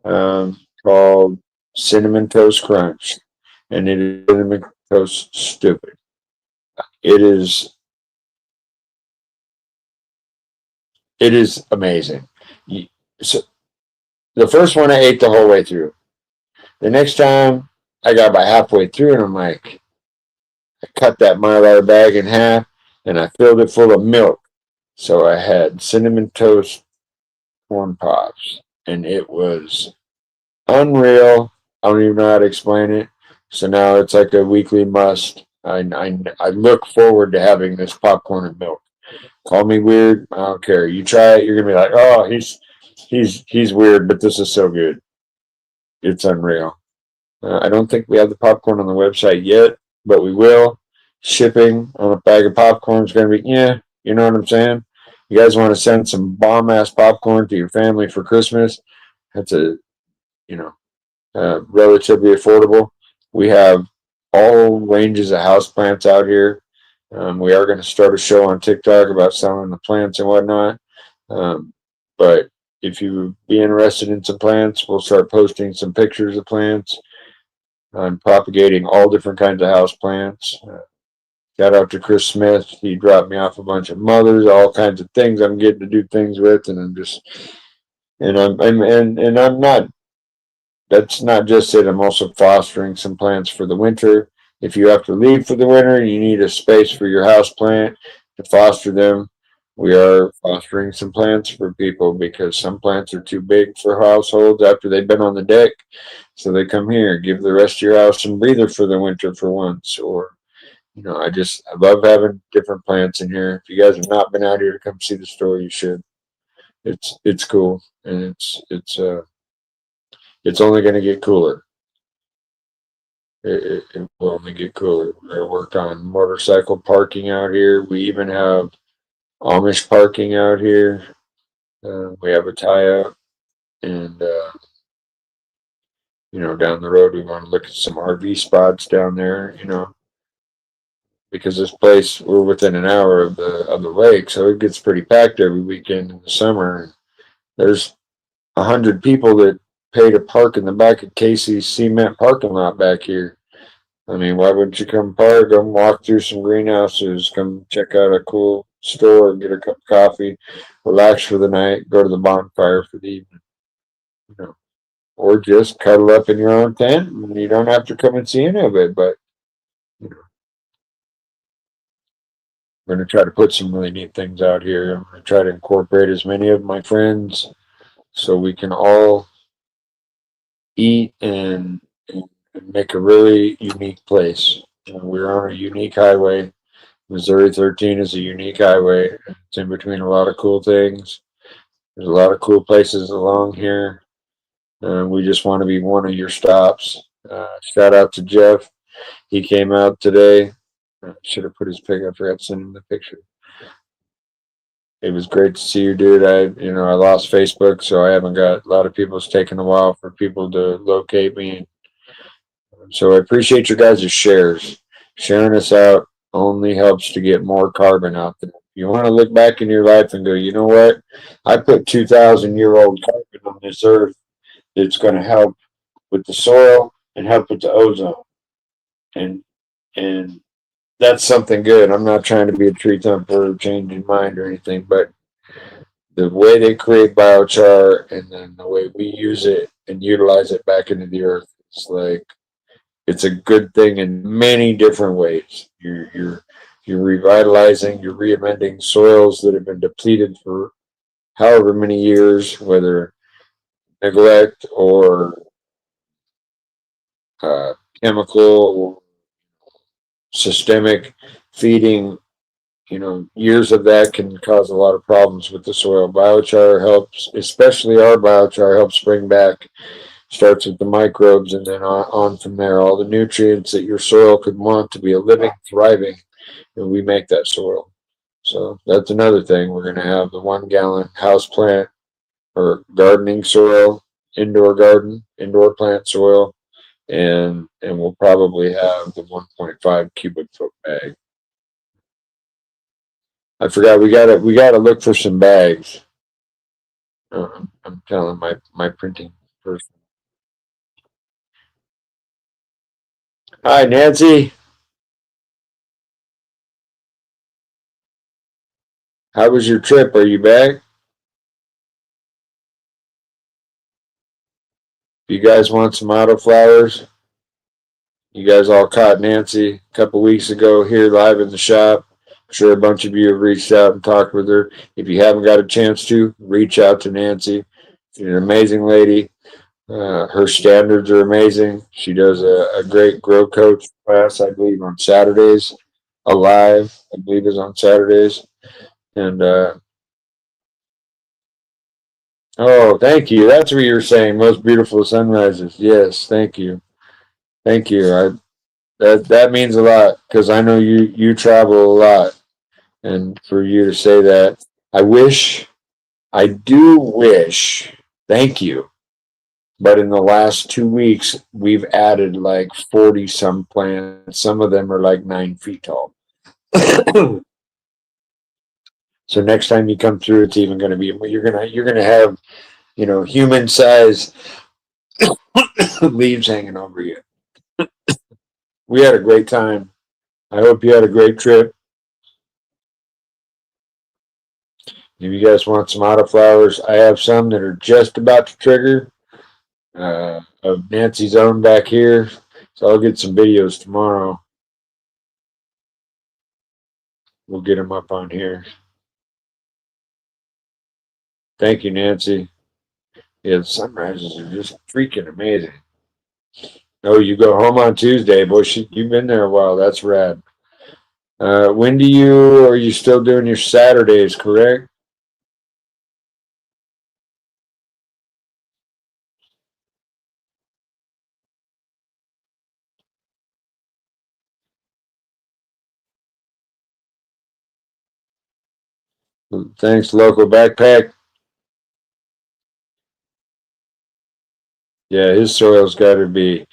called Cinnamon Toast Crunch, and it is Cinnamon Toast Stupid. It is amazing. So the first one I ate the whole way through. The next time I got about halfway through, and I'm like, I cut that Mylar bag in half, and I filled it full of milk. So I had Cinnamon Toast Corn Pops, and it was unreal. I don't even know how to explain it. So now it's like a weekly must. I look forward to having this popcorn and milk. Call me weird. I don't care. You try it, you're gonna be like, oh, he's weird, but this is so good. It's unreal. I don't think we have the popcorn on the website yet, but we will. Shipping on a bag of popcorn is gonna be, yeah, you know what I'm saying? You guys want to send some bomb ass popcorn to your family for Christmas? That's relatively affordable. We have all ranges of house plants out here. We are going to start a show on TikTok about selling the plants and whatnot. But if you be interested in some plants, we'll start posting some pictures of plants. I'm propagating all different kinds of house plants. Shout out to Chris Smith. He dropped me off a bunch of mothers, all kinds of things I'm getting to do things with, and I'm not. That's not just it. I'm also fostering some plants for the winter. If you have to leave for the winter and you need a space for your house plant to foster them, we are fostering some plants for people because some plants are too big for households after they've been on the deck. So they come here, give the rest of your house some breather for the winter for once. Or, I love having different plants in here. If you guys have not been out here to come see the store, you should. It's cool, and it's only going to get cooler. It will only get cooler. We're going to work on motorcycle parking out here. We even have Amish parking out here. We have a tie-up, and down the road we want to look at some RV spots down there. Because this place we're within an hour of the lake, so it gets pretty packed every weekend in the summer. There's 100 people that pay to park in the back of Casey's cement parking lot back here. I mean, why wouldn't you come park, come walk through some greenhouses, come check out a cool store, get a cup of coffee, relax for the night, go to the bonfire for the evening, you know, or just cuddle up in your own tent, and you don't have to come and see any of it. But you know, I'm going to try to put some really neat things out here. I'm going to try to incorporate as many of my friends so we can all eat and make a really unique place. We're on a unique highway. Missouri 13 is a unique highway. It's in between a lot of cool things. There's a lot of cool places along here. We just want to be one of your stops. Shout out to Jeff. He came out today. Should have put his pic. I forgot to send him the picture. It was great to see you, dude. I lost Facebook, so I haven't got a lot of people. It's taken a while for people to locate me. So I appreciate your guys' shares. Sharing us out only helps to get more carbon out there. You want to look back in your life and go, you know what? I put 2,000-year-old carbon on this earth that's going to help with the soil and help with the ozone. And that's something good. I'm not trying to be a tree thumper or changing mind or anything, but the way they create biochar and then the way we use it and utilize it back into the earth, it's a good thing in many different ways. You're revitalizing, you're reamending soils that have been depleted for however many years, whether neglect or uh, chemical or systemic feeding. Years of that can cause a lot of problems with the soil. Biochar helps, especially our biochar helps bring back, starts with the microbes and then on from there, all the nutrients that your soil could want to be a living, thriving, and we make that soil. So that's another thing. We're going to have the 1 gallon house plant or gardening soil, indoor garden, indoor plant soil, and we'll probably have the 1.5 cubic foot bag. I forgot we gotta look for some bags. I'm telling my printing person. Hi, Nancy. How was your trip? Are you back? You guys want some autoflowers? You guys all caught Nancy a couple weeks ago here live in the shop. I'm sure a bunch of you have reached out and talked with her. If you haven't got a chance to, reach out to Nancy. She's an amazing lady. Her standards are amazing. She does a great grow coach class, I believe, on Saturdays. Alive, I believe, is on Saturdays. And oh, thank you. That's what you were saying. Most beautiful sunrises. Yes, thank you, thank you. That means a lot because I know you travel a lot, and for you to say that, I do wish. Thank you. But in the last 2 weeks, we've added like 40 some plants. Some of them are like 9 feet tall. So next time you come through, it's even going to be you're gonna have human size leaves hanging over you. We had a great time. I hope you had a great trip. If you guys want some autoflowers, I have some that are just about to trigger. Of Nancy's own back here, so I'll get some videos tomorrow. We'll get them up on here. Thank you, Nancy. Yeah, the sunrises are just freaking amazing. Oh, you go home on Tuesday, boy. You've been there a while. That's rad. When are you still doing your Saturdays, correct? Thanks, local backpack. Yeah, his soil's got to be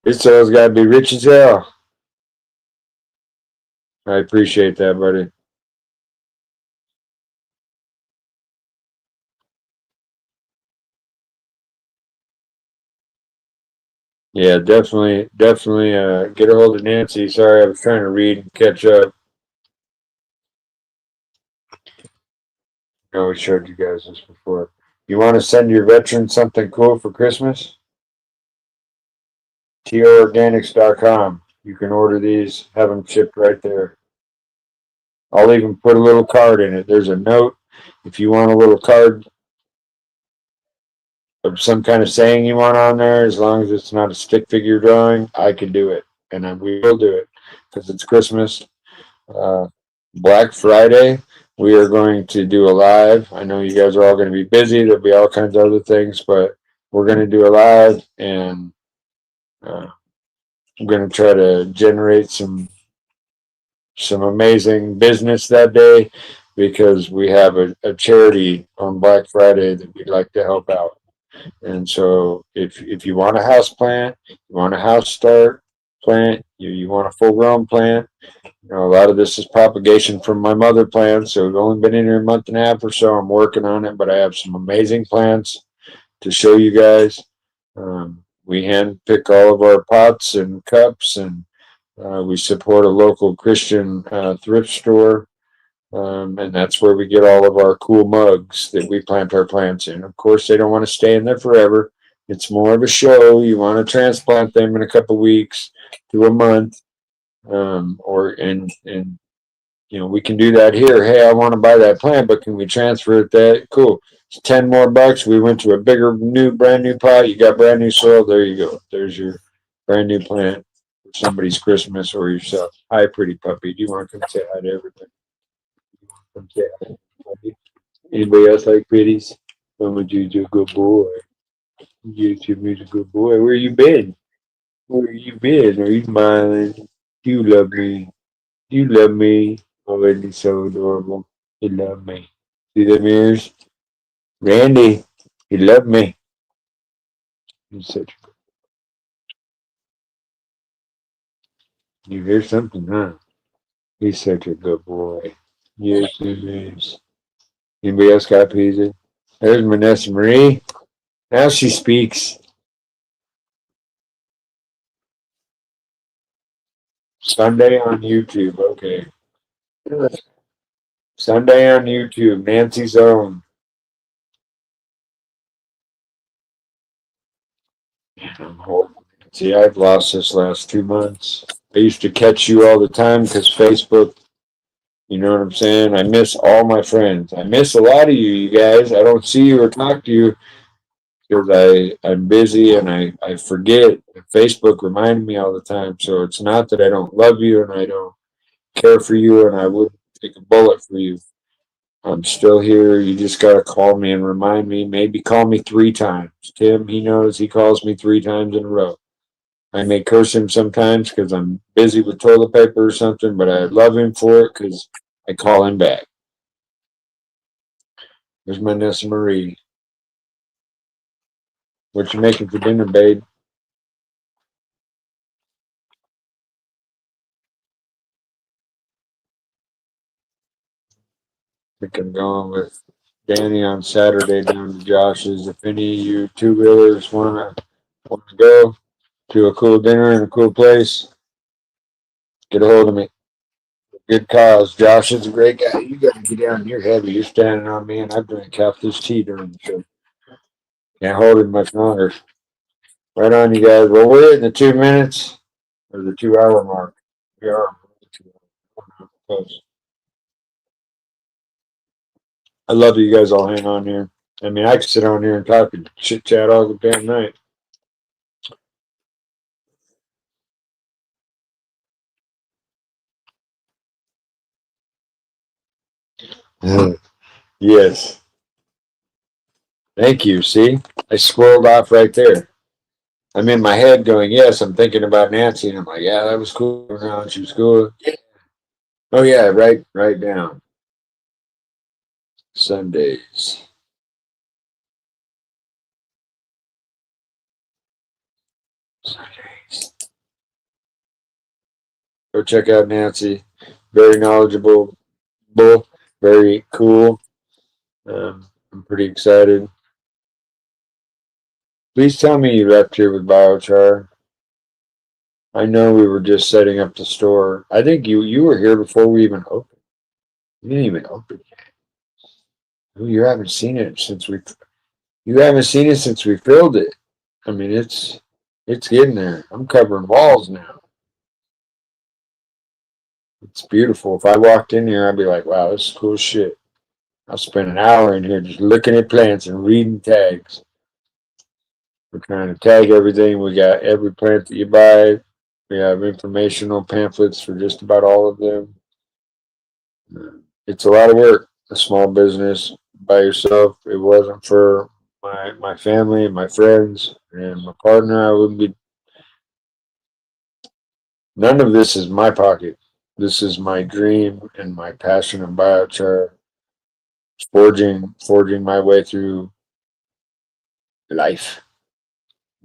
rich as hell. I appreciate that, buddy. Yeah, definitely. Get a hold of Nancy. Sorry, I was trying to read and catch up. I always showed you guys this before. You want to send your veterans something cool for Christmas? TORganics.com. You can order these, have them shipped right there. I'll even put a little card in it. There's a note. If you want a little card of some kind of saying you want on there, as long as it's not a stick figure drawing, I can do it. And we will do it because it's Christmas. Uh, Black Friday, we are going to do a live. I know you guys are all going to be busy. There'll be all kinds of other things, but we're going to do a live, and I'm going to try to generate some amazing business that day because we have a charity on Black Friday that we'd like to help out. And so if you want a house plant, you want a house start plant, you want a full grown plant, you know, a lot of this is propagation from my mother plants. So we've only been in here a month and a half or so. I'm working on it, but I have some amazing plants to show you guys. We hand pick all of our pots and cups, and we support a local Christian thrift store. And that's where we get all of our cool mugs that we plant our plants in. Of course, they don't want to stay in there forever. It's more of a show. You want to transplant them in a couple weeks to a month, or and you know, we can do that here. Hey, I want to buy that plant, but can we transfer it? That cool. It's 10 more bucks. We went to a bigger, brand new pot. You got brand new soil. There you go. There's your brand new plant for somebody's Christmas or yourself. Hi, pretty puppy. Do you want to come say hi to everybody? Come say hi to everybody. Anybody else like pretties? Mama Juju, good boy. YouTube's a good boy. Where you been? Where you been? Are you smiling? You love me. You love me. Already so adorable. You love me. See them ears? Randy, you love me. He's such you hear something, huh? He's such a good boy. Yes, he is. Anybody else got pizza? There's Vanessa Marie. Now she speaks. Sunday on YouTube. Okay. Sunday on YouTube. Nancy's Own. See, I've lost this last 2 months. I used to catch you all the time because Facebook, you know what I'm saying? I miss all my friends. I miss a lot of you guys. I don't see you or talk to you because I'm busy and I forget. Facebook reminded me all the time. So it's not that I don't love you and I don't care for you and I wouldn't take a bullet for you. I'm still here. You just got to call me and remind me. Maybe call me 3 times. Tim, he knows he calls me 3 times in a row. I may curse him sometimes because I'm busy with toilet paper or something, but I love him for it because I call him back. There's my Nessa Marie. What you making for dinner, babe? I think I'm going with Danny on Saturday down to Josh's. If any of you two-wheelers wanna go to a cool dinner in a cool place, get a hold of me. Good cause. Josh is a great guy. You got to get down. You're heavy. You're standing on me, and I drank half this tea during the show. Can't hold it much longer. Right on, you guys. Well, we're in the 2 minutes or the 2 hour mark. We are close. I love you guys all hang on here. I mean, I could sit on here and talk and chit chat all the damn night. Yes. Thank you. See, I squirreled off right there. I'm in my head going, yes, I'm thinking about Nancy. And I'm like, yeah, that was cool. She was cool. Oh, yeah, right down. Sundays. Go check out Nancy. Very knowledgeable, very cool. I'm pretty excited. Please tell me you left here with biochar. I know we were just setting up the store. I think you were here before we even opened. You didn't even open yet. Oh, you haven't seen it since we filled it. I mean, it's getting there. I'm covering walls now. It's beautiful. If I walked in here, I'd be like, wow, this is cool shit. I'll spend an hour in here just looking at plants and reading tags. We're trying to tag everything. We got every plant that you buy. We have informational pamphlets for just about all of them. It's a lot of work. A small business by yourself. It wasn't for my family and my friends and my partner. I wouldn't be. None of this is my pocket. This is my dream and my passion of biochar. Forging my way through life.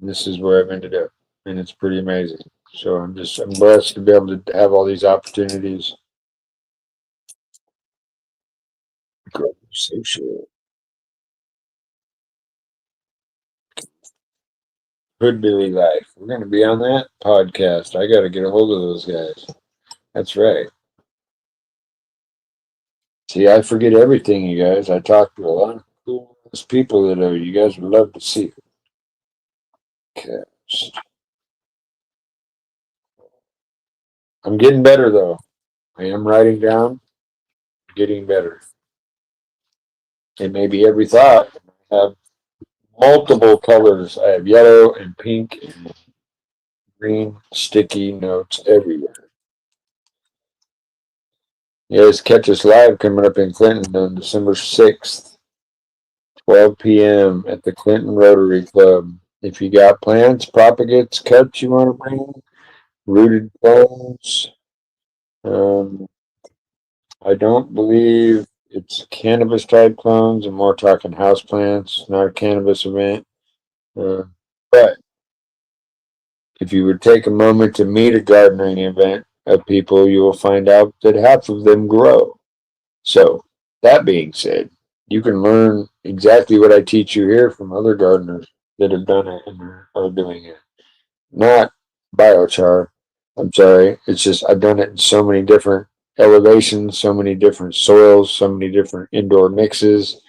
This is where I've ended up, and it's pretty amazing. So I'm blessed to be able to have all these opportunities. Social. Hoodbilly Life. We're going to be on that podcast. I got to get a hold of those guys. That's right. See, I forget everything, you guys. I talk to a lot of cool people that you guys would love to see. Cast. I'm getting better, though. I am writing down, getting better. It may be every thought. I have multiple colors. I have yellow and pink and green sticky notes everywhere. Yes, catch us live coming up in Clinton on December 6th, 12 p.m. at the Clinton Rotary Club. If you got plants, propagates, cups you want to bring, rooted clones, I don't believe it's cannabis type clones. I'm more talking house plants, not a cannabis event. But if you would take a moment to meet a gardening event of people, you will find out that half of them grow. So, that being said, you can learn exactly what I teach you here from other gardeners that have done it and are doing it. Not biochar. I'm sorry. It's just I've done it in so many different elevations, so many different soils, so many different indoor mixes.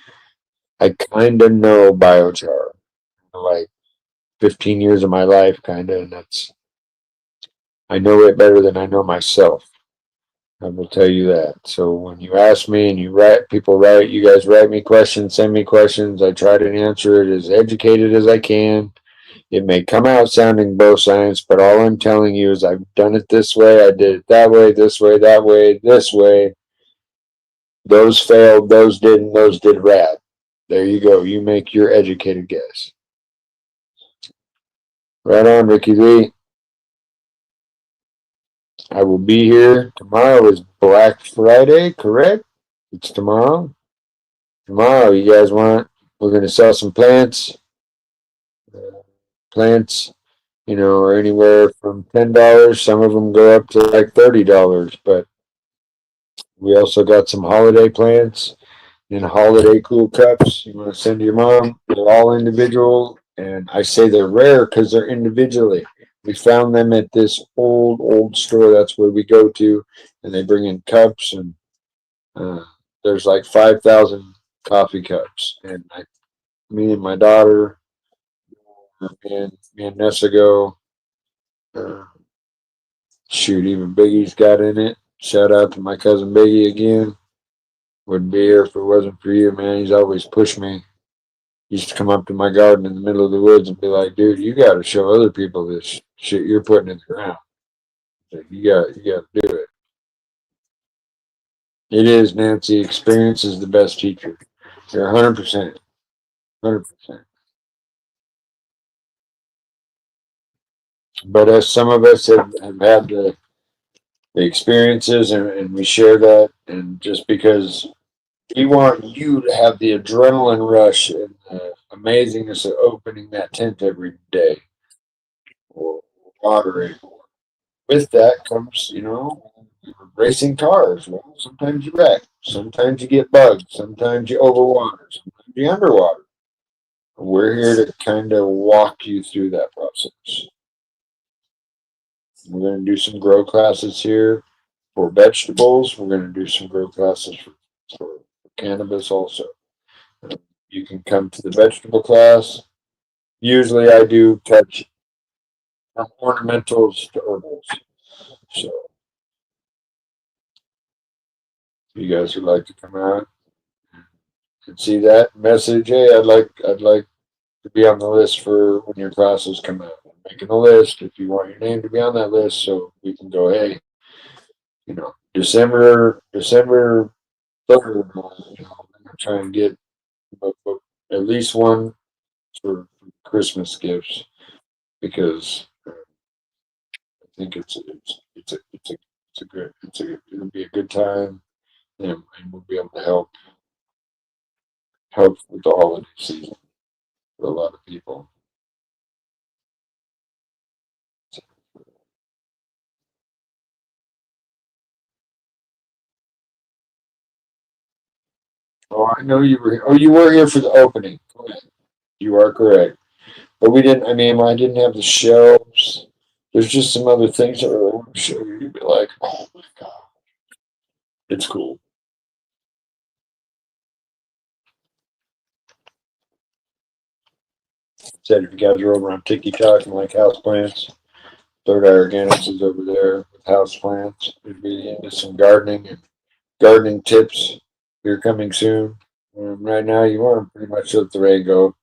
I kind of know biochar. Like 15 years of my life, kind of, and I know it better than I know myself. I will tell you that. So when you ask me and you guys write me questions, send me questions. I try to answer it as educated as I can. It may come out sounding bow science, but all I'm telling you is I've done it this way, I did it that way, this way, that way, this way. Those failed, those didn't, those did rad. There you go. You make your educated guess. Right on, Ricky Lee. I will be here. Tomorrow is Black Friday, correct? It's tomorrow. Tomorrow, you guys we're going to sell some plants. Plants, are anywhere from $10. Some of them go up to like $30, but we also got some holiday plants and holiday cool cups. You want to send to your mom. They're all individual, and I say they're rare because they're individually. We found them at this old store. That's where we go to, and they bring in cups, and there's like 5,000 coffee cups. And me and my daughter, me and Nessa go. Shoot, even Biggie's got in it. Shout out to my cousin Biggie again. Wouldn't be here if it wasn't for you, man. He's always pushed me. He used to come up to my garden in the middle of the woods and be like, dude, you got to show other people this shit you're putting in the ground. Like, you got to do it. It is, Nancy. Experience is the best teacher. You're 100%. 100%. But as some of us have had the experiences and we share that, and just because We want you to have the adrenaline rush and the amazingness of opening that tent every day or watering. With that comes, racing cars. Well, sometimes you wreck, sometimes you get bugged, sometimes you overwater, sometimes you underwater. We're here to kind of walk you through that process. We're going to do some grow classes here for vegetables. We're going to do some grow classes for cannabis also. You can come to the vegetable class. Usually I do touch from ornamentals to herbals. So if you guys would like to come out and see that message, hey, I'd like to be on the list for when your classes come out. I'm making a list if you want your name to be on that list so we can go, hey, December 3rd, I'm gonna try and get at least one for Christmas gifts because I think it'll be a good time and we'll be able to help with the holiday season for a lot of people. Oh, I know you were. Oh, you were here for the opening. You are correct. But we didn't. I mean, I didn't have the shelves. There's just some other things that I really want to show you. You'd be like, oh my god, it's cool. Said if you guys are over on TikTok and like house plants, Third Eye Organics is over there with house plants. We'd be into some gardening and gardening tips. You're coming soon. Right now, you want to pretty much let the rain go.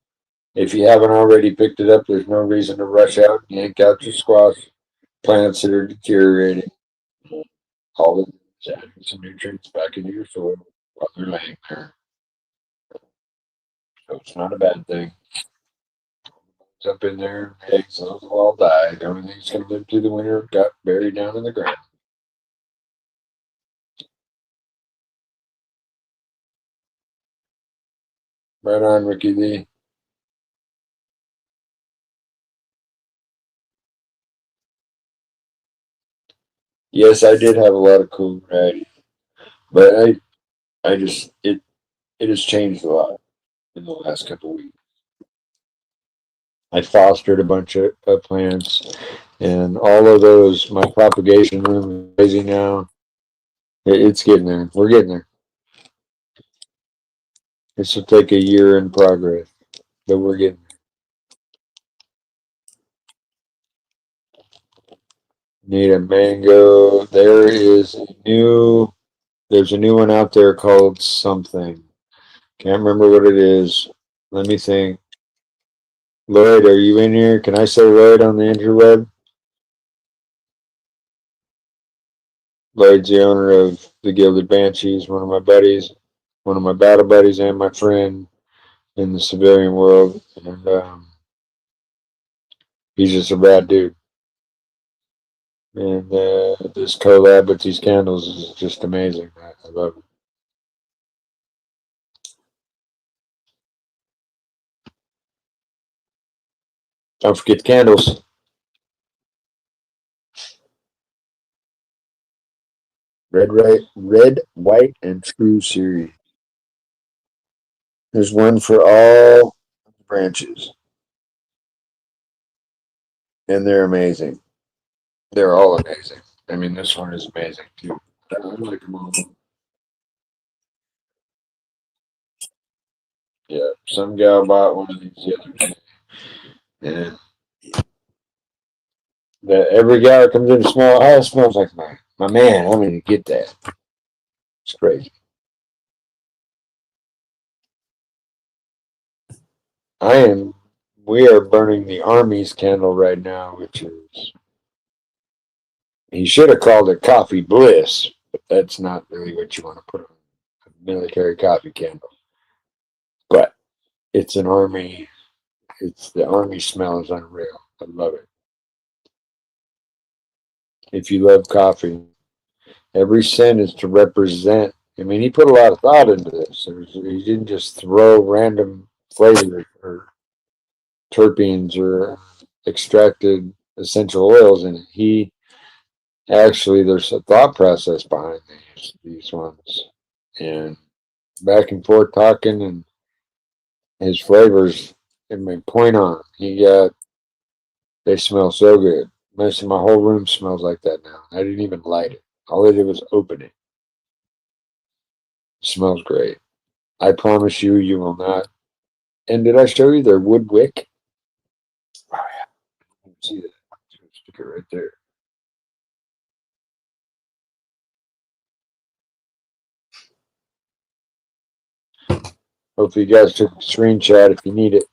If you haven't already picked it up, there's no reason to rush out and yank out your squash plants that are deteriorating. All of it's adding some nutrients back into your soil while they're laying there. So it's not a bad thing. It's up in there, eggs, those will all die. The only thing that's going to live through the winter got buried down in the ground. Right on, Ricky Lee. Yes, I did have a lot of cool varieties, but I just it has changed a lot in the last couple of weeks. I fostered a bunch of plants, and all of those, my propagation room is crazy now. It's getting there. We're getting there. This will take a year in progress, but we're getting there. Need a mango. There's a new one out there called something. Can't remember what it is. Let me think. Lloyd, are you in here? Can I say Lloyd on the interweb? Lloyd's the owner of the Gilded Banshees, one of my buddies, one of my battle buddies, and my friend in the civilian world. And he's just a rad dude. And this collab with these candles is just amazing. I love it. Don't forget the candles. Red, white, and true series. There's one for all branches, and they're amazing. They're all amazing. I mean, this one is amazing too. I like them all. Yeah, some gal bought one of these the other day, and every guy that comes in a small house smells like my man. I'm gonna get that. It's crazy. I am. We are burning the Army's candle right now, which is. He should have called it Coffee Bliss, but that's not really what you want to put on a military coffee candle. But it's an Army. It's the Army smell is unreal. I love it. If you love coffee, every scent is to represent I mean, he put a lot of thought into this. He didn't just throw random flavors or terpenes or extracted essential oils in it. He actually, there's a thought process behind these ones, and back and forth talking, and his flavors. I mean, point on. They smell so good. Most of my whole room smells like that now. I didn't even light it. All I did was open it. It smells great. I promise you, you will not. And did I show you their wood wick? Oh yeah, you can see that. Stick it right there. Hopefully, you guys took a screenshot if you need it.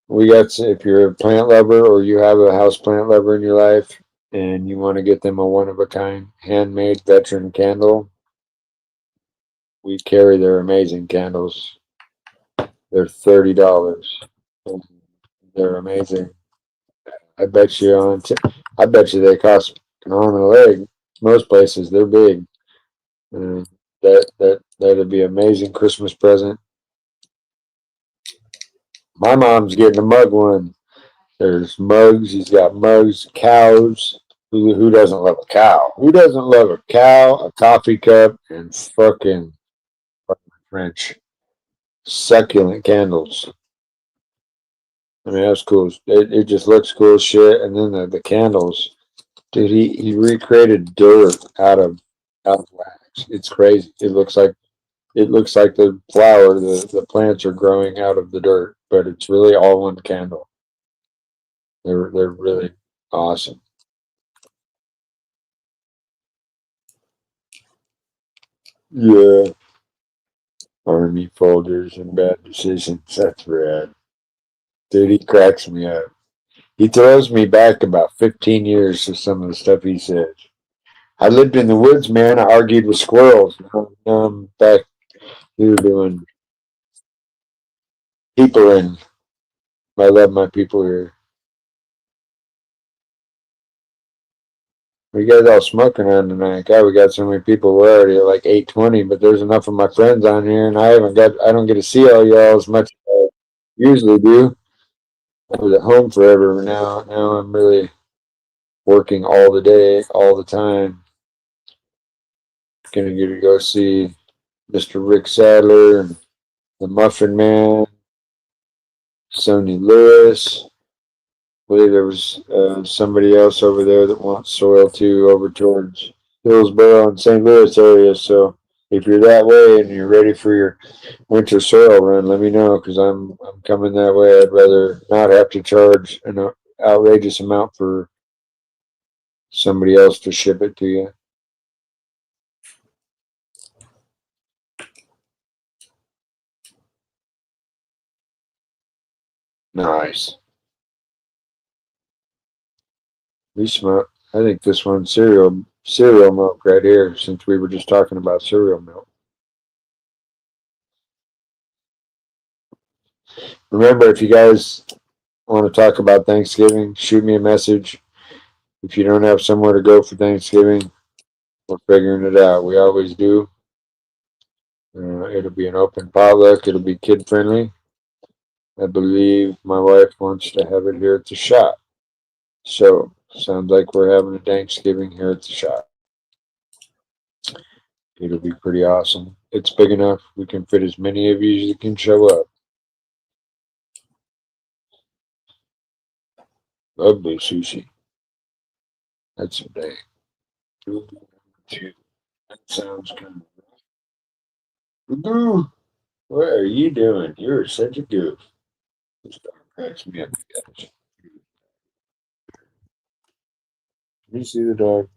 We got, if you're a plant lover or you have a house plant lover in your life and you want to get them a one of a kind handmade veteran candle, we carry their amazing candles. They're $30. They're amazing. I bet you I bet you they cost an arm and a leg. Most places they're big. That'd be an amazing Christmas present. My mom's getting a mug one. There's mugs. He's got mugs, cows. Who doesn't love a cow? Who doesn't love a cow, a coffee cup, and fucking French succulent candles? I mean, that's cool. It just looks cool as shit. And then the candles, dude. He recreated dirt out of wax. It's crazy. It looks like the flower, the plants are growing out of the dirt, but it's really all one candle. They're really awesome. Yeah. Army folders and bad decisions. That's rad. Dude, he cracks me up. He throws me back about 15 years to some of the stuff he says. I lived in the woods, man. I argued with squirrels. Now I'm back here doing people in. I love my people here. We guys all smoking on tonight. God, we got so many people. We're already at like 8:20, but there's enough of my friends on here, and I don't get to see all y'all as much as I usually do. I was at home forever. Now I'm really working all the day, all the time. Gonna get to go see Mr. Rick Sadler and the Muffin Man, Sony Lewis. I believe there was somebody else over there that wants soil too, over towards Hillsborough and St. Louis area. So if you're that way and you're ready for your winter soil run, let me know because I'm coming that way. I'd rather not have to charge an outrageous amount for somebody else to ship it to you. Nice. We smoke. I think this one's cereal milk right here, since we were just talking about cereal milk. Remember, if you guys want to talk about Thanksgiving, shoot me a message. If you don't have somewhere to go for Thanksgiving, we're figuring it out. We always do. It'll be an open potluck. It'll be kid friendly. I believe my wife wants to have it here at the shop. So, sounds like we're having a Thanksgiving here at the shop. It'll be pretty awesome. It's big enough. We can fit as many of you as you can show up. Lovely sushi. That's a day. Two. That sounds kind of. Goof. What are you doing? You're such a goof. This dog cracks me up, guys. Can you see the dog?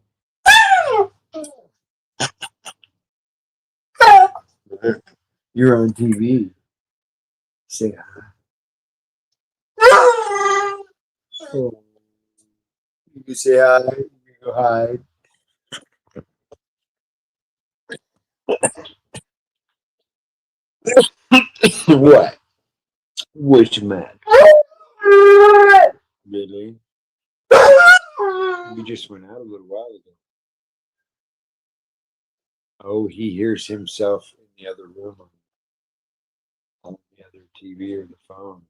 You're on TV. Say hi. Oh, you can say hi. You can go hide. What? What's the matter? Really? You just went out a little while ago. Oh, he hears himself in the other room on the other TV or the phone.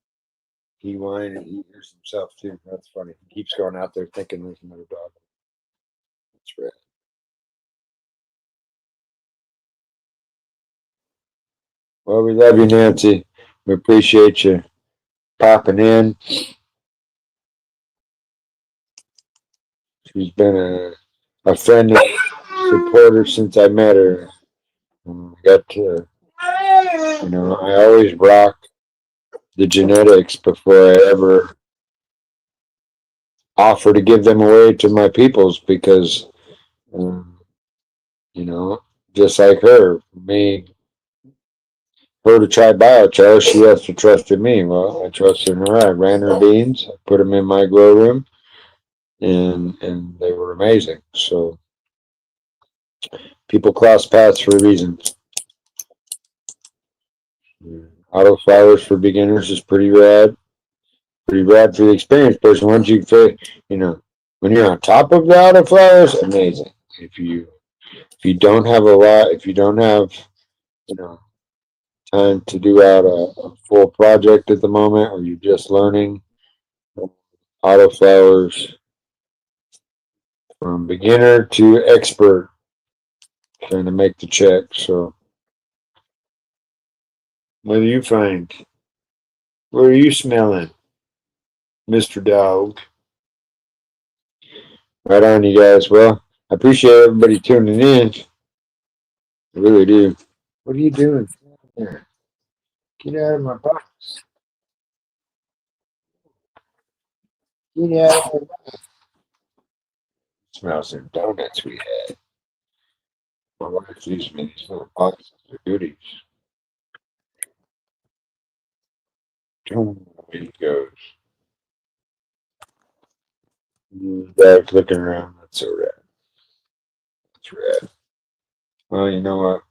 He whines and he hears himself too. That's funny. He keeps going out there thinking there's another dog. That's right. Well, we love you, Nancy. We appreciate you popping in. She's been a friend and supporter since I met her. I got to, I always rock the genetics before I ever offer to give them away to my peoples because, um, just like her, her to try biochar, she has to trust in me. Well, I trusted in her. I ran her beans, I put them in my grow room, and they were amazing. So people cross paths for a reason. Autoflowers for beginners is pretty rad. Pretty rad for the experienced person. Once when you're on top of the autoflowers, amazing. If you don't have a lot, if you don't have, you know, time to do out a full project at the moment, or you're just learning, autoflowers from beginner to expert, trying to make the check. So, what do you find? What are you smelling, Mr. Dog? Right on, you guys. Well, I appreciate everybody tuning in. I really do. What are you doing? There. Get out of my box. Get out of my box. Smell some donuts we had. My wife leaves me these little boxes of goodies. Here he goes. Dog's looking around. That's so rad. That's rad. Well, you know what?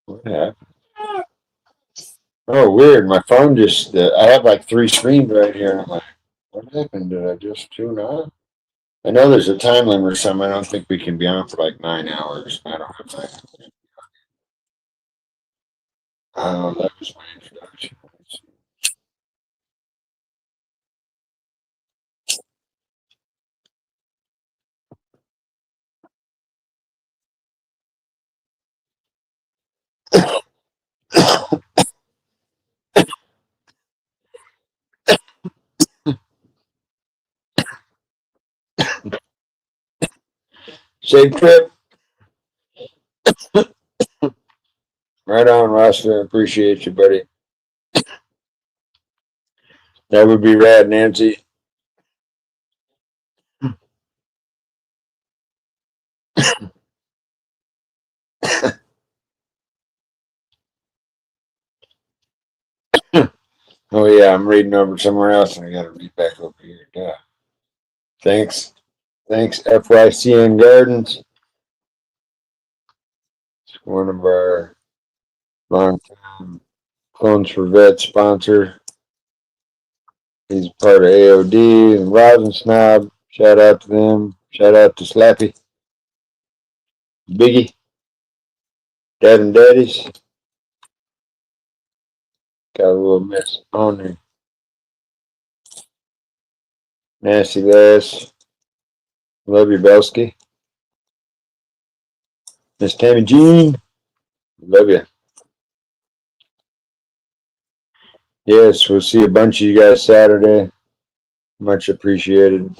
What happened? Oh, weird. My phone just, I have like three screens right here. And I'm like, what happened? Did I just tune on? I know there's a time limit or something. I don't think we can be on for like 9 hours. I don't have time. That was my introduction. Safe trip. Right on, Rasta. Appreciate you, buddy. That would be rad, Nancy. Oh, yeah, I'm reading over somewhere else and I got to read back over here. Yeah. Thanks. Thanks, FYCN Gardens. It's one of our long-time Clones for Vet sponsor. He's part of AOD and Rosin Snob. Shout out to them. Shout out to Slappy, Biggie, Dad and Daddies. Got a little mess on there. Nasty Lass. Love you, Belsky. Miss Tammy Jean. Love you. Yes, we'll see a bunch of you guys Saturday. Much appreciated.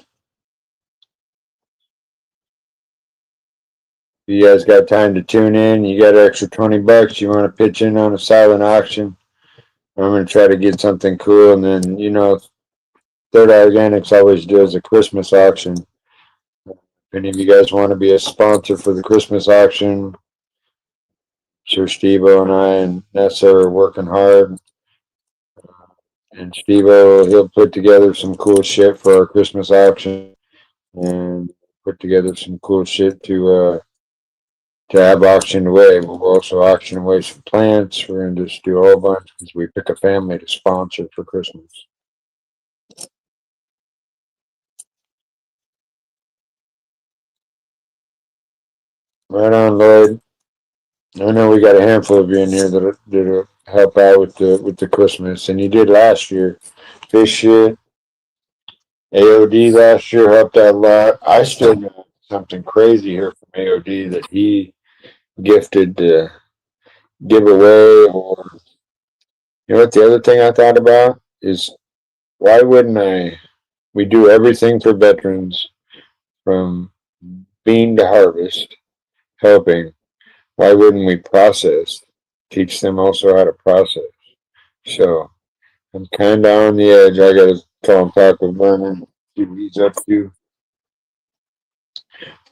If you guys got time to tune in, you got an extra $20, you want to pitch in on a silent auction, I'm going to try to get something cool. And then, Third Organics always does a Christmas auction. If any of you guys want to be a sponsor for the Christmas auction, sure Steve-O and I and Nessa are working hard. And Steve-O, he'll put together some cool shit for our Christmas auction. And put together some cool shit to have auctioned away. We'll also auction away some plants. We're gonna just do a whole bunch because we pick a family to sponsor for Christmas. Right on, Lloyd. I know we got a handful of you in here that'll help out with the Christmas, and you did last year. This shit, AOD last year helped out a lot. I still got something crazy here from AOD that he gifted to give away. Or you know what? The other thing I thought about is why wouldn't I? We do everything for veterans from bean to harvest, helping. Why wouldn't we process? Teach them also how to process. So I'm kind of on the edge. I got to call and talk with Vernon, see what he's up to.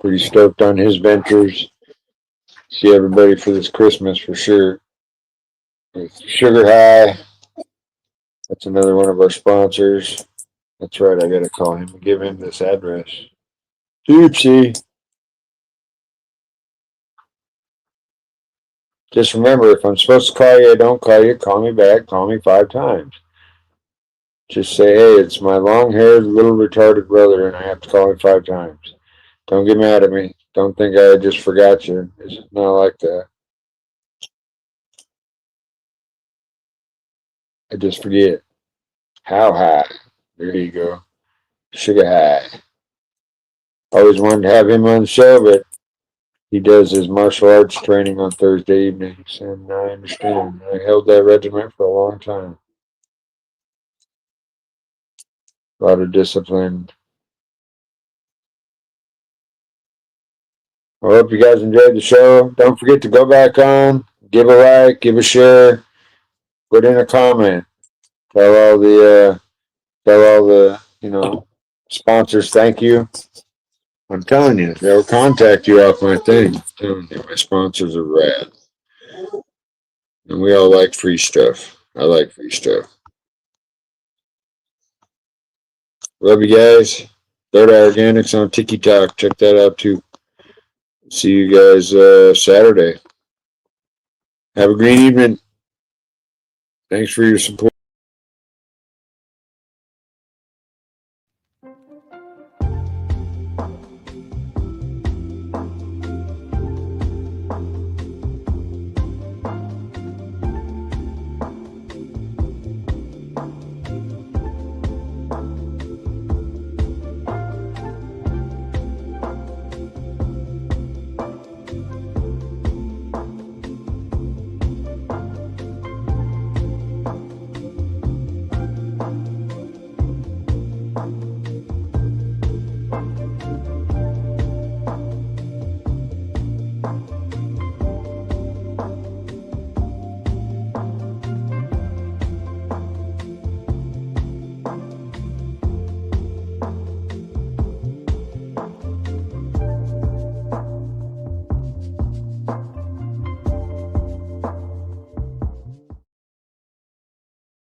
Pretty stoked on his ventures. See everybody for this Christmas for sure. With Sugar High, that's another one of our sponsors. That's right, I got to call him and give him this address. Oopsie. Just remember, if I'm supposed to call you, I don't call you. Call me back. Call me 5 times. Just say, hey, it's my long-haired little retarded brother, and I have to call him 5 times. Don't get mad at me. Don't think I just forgot you. It's not like that. I just forget. How high? There you go. Sugar High. Always wanted to have him on the show, but he does his martial arts training on Thursday evenings, and I understand. I held that regiment for a long time. A lot of discipline. I hope you guys enjoyed the show. Don't forget to go back on, give a like, give a share, put in a comment. Tell all the sponsors thank you. I'm telling you, they'll contact you off my thing. I'm telling you, my sponsors are rad. And we all like free stuff. I like free stuff. Love you guys. Go to ORGANIX on TikTok. Check that out too. See you guys Saturday. Have a great evening. Thanks for your support.